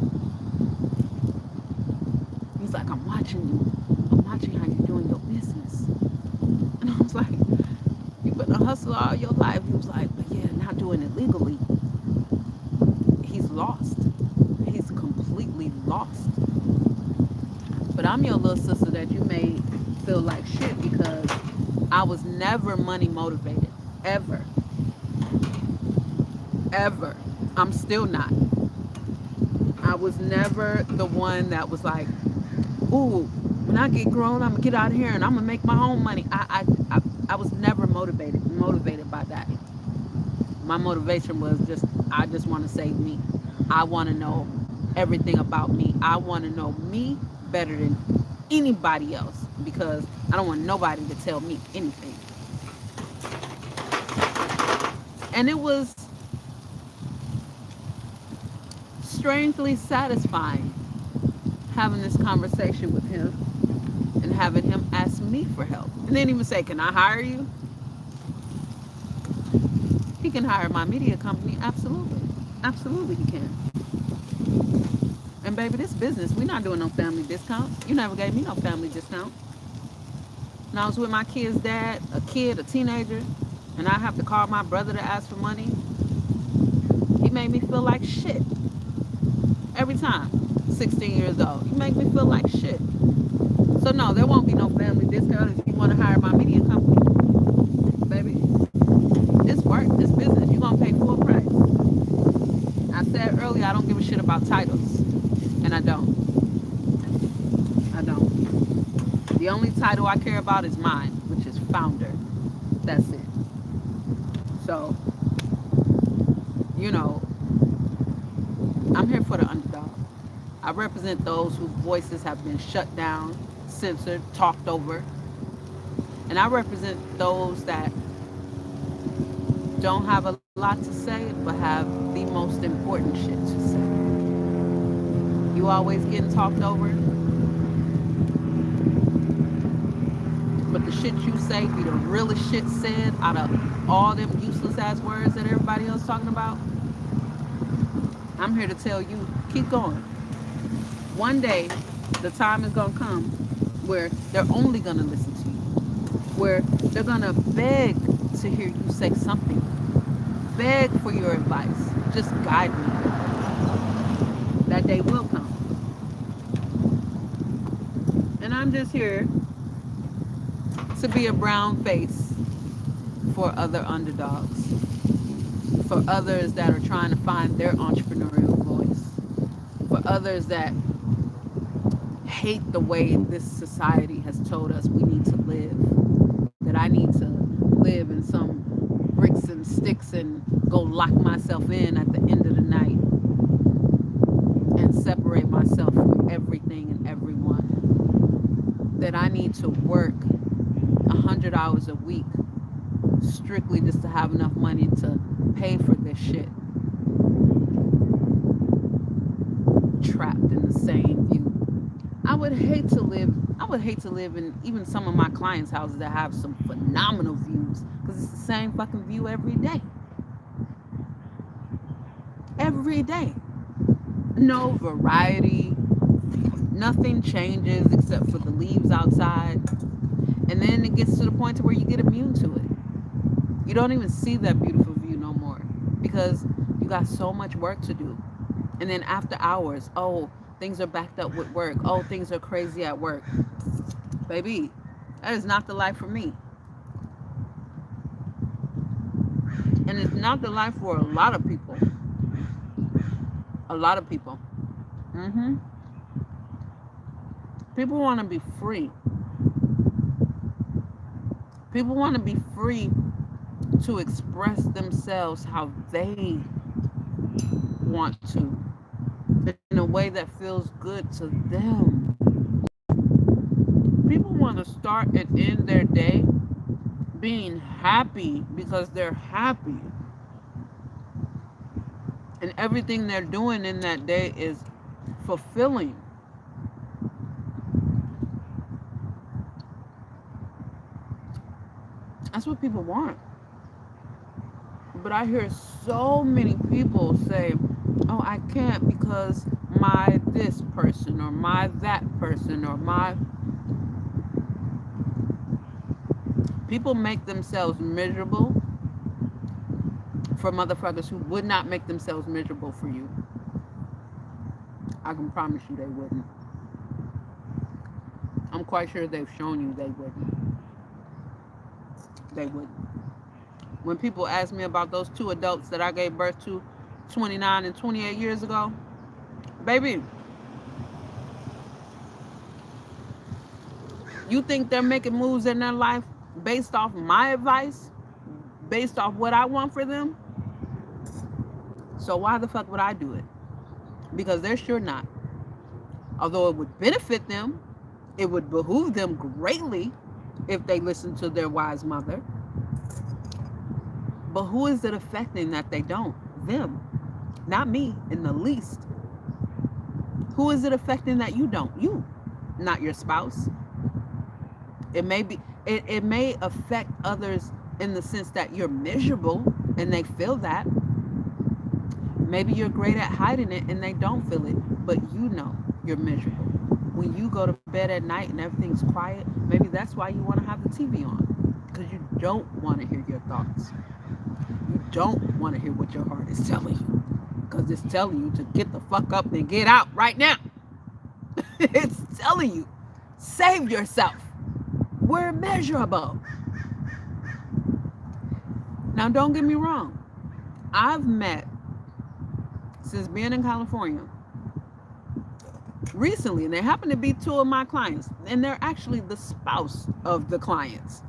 He's like, I'm watching you. I'm watching how you're doing your business. And I was like, you've been a hustler all your life. He was like, but yeah, not doing it legally. He's lost. He's completely lost. But I'm your little sister that you made feel like shit because I was never money motivated. Ever. I'm still not. I was never the one that was like, ooh, when I get grown, I'm gonna get out of here and I'm gonna make my own money. I was never motivated by that. My motivation was I just want to save me. I want to know everything about me. I want to know me better than anybody else because I don't want nobody to tell me anything. And it was strangely satisfying having this conversation with him and having him ask me for help. And then even say, can I hire you? He can hire my media company. Absolutely. Absolutely he can. And baby, this business, we're not doing no family discounts. You never gave me no family discount. And I was with my kid's dad, a teenager, and I have to call my brother to ask for money. He made me feel like shit. Every time. 16 years old. You make me feel like shit. So no, there won't be no family discount if you want to hire my media company. Baby, this work, this business, you're going to pay full price. I said earlier, I don't give a shit about titles. And I don't. The only title I care about is mine, which is founder. That's it. So, you know, I'm here for the underdog. I represent those whose voices have been shut down, censored, talked over. And I represent those that don't have a lot to say, but have the most important shit to say. You always getting talked over, but the shit you say be the realest shit said out of all them useless ass words that everybody else talking about. I'm here to tell you, keep going. One day, the time is gonna come where they're only gonna listen to you, where they're gonna beg to hear you say something, beg for your advice. Just guide me. That day will come. And I'm just here to be a brown face for other underdogs, for others that are trying to find their entrepreneurial voice, for others that hate the way this society has told us we need to live, that I need to live in some bricks and sticks and go lock myself in at the end of the night and separate myself from everything and everyone, that I need to work 100 hours a week strictly just to have enough money to pay for this shit. Trapped in the same view. I would hate to live in even some of my clients' houses that have some phenomenal views, because it's the same fucking view every day. Every day. No variety. Nothing changes except for the leaves outside. And then it gets to the point to where you get immune to it. You don't even see that beautiful view no more because you got so much work to do. And then after hours, oh, things are backed up with work. Oh, things are crazy at work. Baby, that is not the life for me. And it's not the life for a lot of people. A lot of people. Mm-hmm. People want to be free. People want to be free to express themselves how they want to, in a way that feels good to them. People want to start and end their day being happy because they're happy. And everything they're doing in that day is fulfilling. That's what people want. But I hear so many people say, oh, I can't because my this person or my that person or my... People make themselves miserable for motherfuckers who would not make themselves miserable for you. I can promise you they wouldn't. I'm quite sure they've shown you they wouldn't. They wouldn't. When people ask me about those two adults that I gave birth to 29 and 28 years ago, baby, you think they're making moves in their life based off my advice? Based off what I want for them? So why the fuck would I do it? Because they're sure not. Although it would benefit them, it would behoove them greatly if they listen to their wise mother. But who is it affecting that they don't? Them. Not me in the least. Who is it affecting that you don't? You. Not your spouse. It may be, it may affect others in the sense that you're miserable and they feel that. Maybe you're great at hiding it and they don't feel it, but you know you're miserable. When you go to bed at night and everything's quiet, maybe that's why you want to have the TV on, because you don't want to hear your thoughts. You don't want to hear what your heart is telling you, because it's telling you to get the fuck up and get out right now. It's telling you, save yourself. We're measurable. Now, don't get me wrong. I've met, since being in California, recently, and they happen to be two of my clients, and they're actually the spouse of the clients.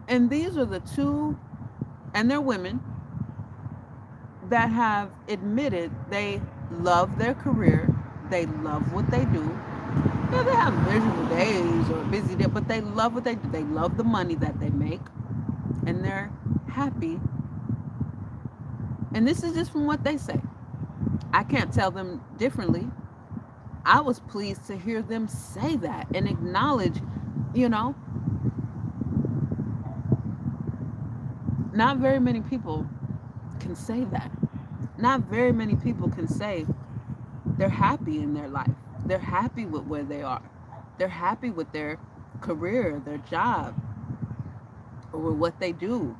And these are the two, and they're women that have admitted they love their career, they love what they do. Yeah, they have miserable days or busy days, but they love what they do. They love the money that they make, and they're happy. And this is just from what they say. I can't tell them differently. I was pleased to hear them say that and acknowledge, you know, not very many people can say that. Not very many people can say they're happy in their life. They're happy with where they are. They're happy with their career, their job, or with what they do.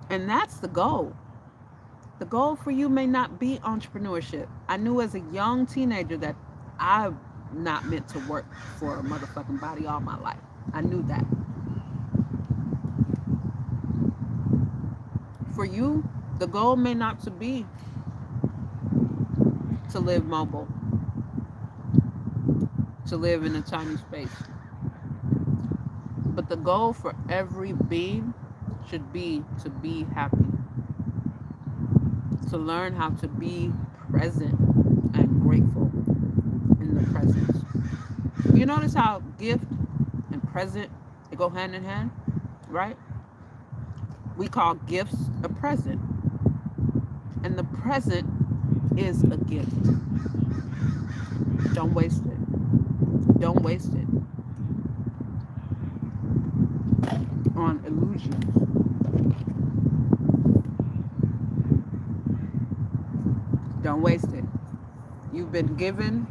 And that's the goal. The goal for you may not be entrepreneurship. I knew as a young teenager that I'm not meant to work for a motherfucking body all my life. I knew that. For you, the goal may not to be to live mobile, to live in a tiny space. But the goal for every being should be to be happy, to learn how to be present and grateful in the presence. You notice how gift and present, they go hand in hand, right? We call gifts a present, and the present is a gift. Don't waste it. Don't waste it on illusions. Don't waste it. You've been given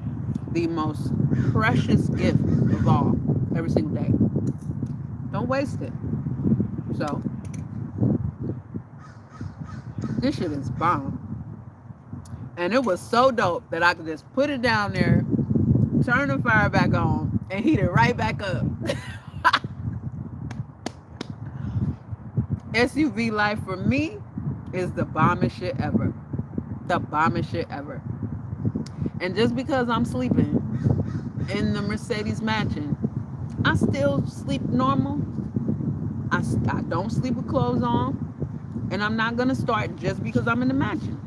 the most precious gift of all every single day. Don't waste it. So, this shit is bomb. And it was so dope that I could just put it down there, turn the fire back on, and heat it right back up. SUV life for me is the bombest shit ever. The bombest shit ever. And just because I'm sleeping in the Mercedes mansion, I still sleep normal. I don't sleep with clothes on. And I'm not going to start just because I'm in the mansion.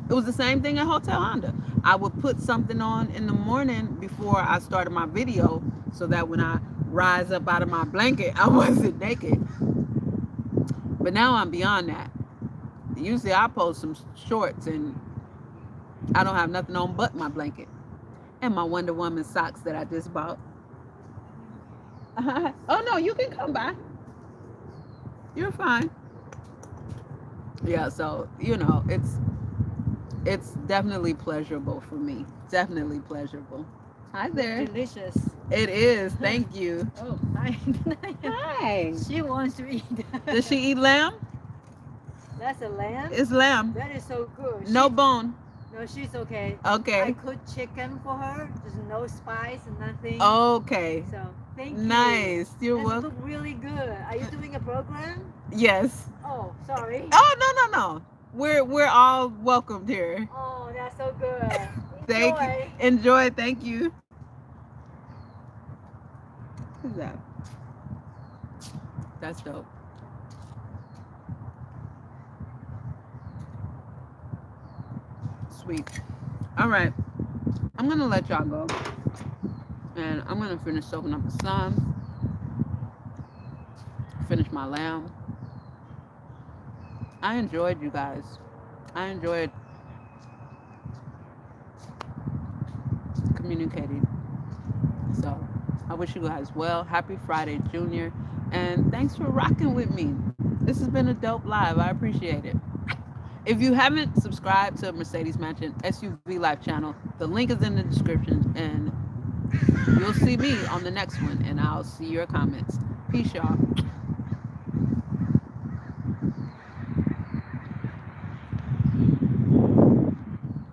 It was the same thing at Hotel Honda. I would put something on in the morning before I started my video so that when I rise up out of my blanket, I wasn't naked. But now I'm beyond that. Usually I post some shorts and I don't have nothing on but my blanket and my Wonder Woman socks that I just bought. Oh no, you can come by. You're fine. Yeah, so you know, it's definitely pleasurable for me. Definitely pleasurable. Hi there. Delicious. It is. Thank you. Oh, hi. Hi. She wants to eat. Does she eat lamb? That's a lamb? It's lamb. That is so good. No bone. No, she's okay. Okay. I cooked chicken for her. Just no spice and nothing. Okay. So, thank you. Nice. You're That welcome. look really good. Are you doing a program? Yes. Oh, sorry. Oh no. We're all welcomed here. Oh, that's so good. Thank you. Enjoy. Thank you. Who's that? That's dope. Sweet. All right. I'm going to let y'all go. And I'm going to finish soaking up the sun. Finish my lamb. I enjoyed you guys. I enjoyed communicating. So I wish you guys well. Happy Friday, Junior. And thanks for rocking with me. This has been a dope live. I appreciate it. If you haven't subscribed to Mercedes Mansion SUV Life channel, the link is in the description. And you'll see me on the next one. And I'll see your comments. Peace, y'all.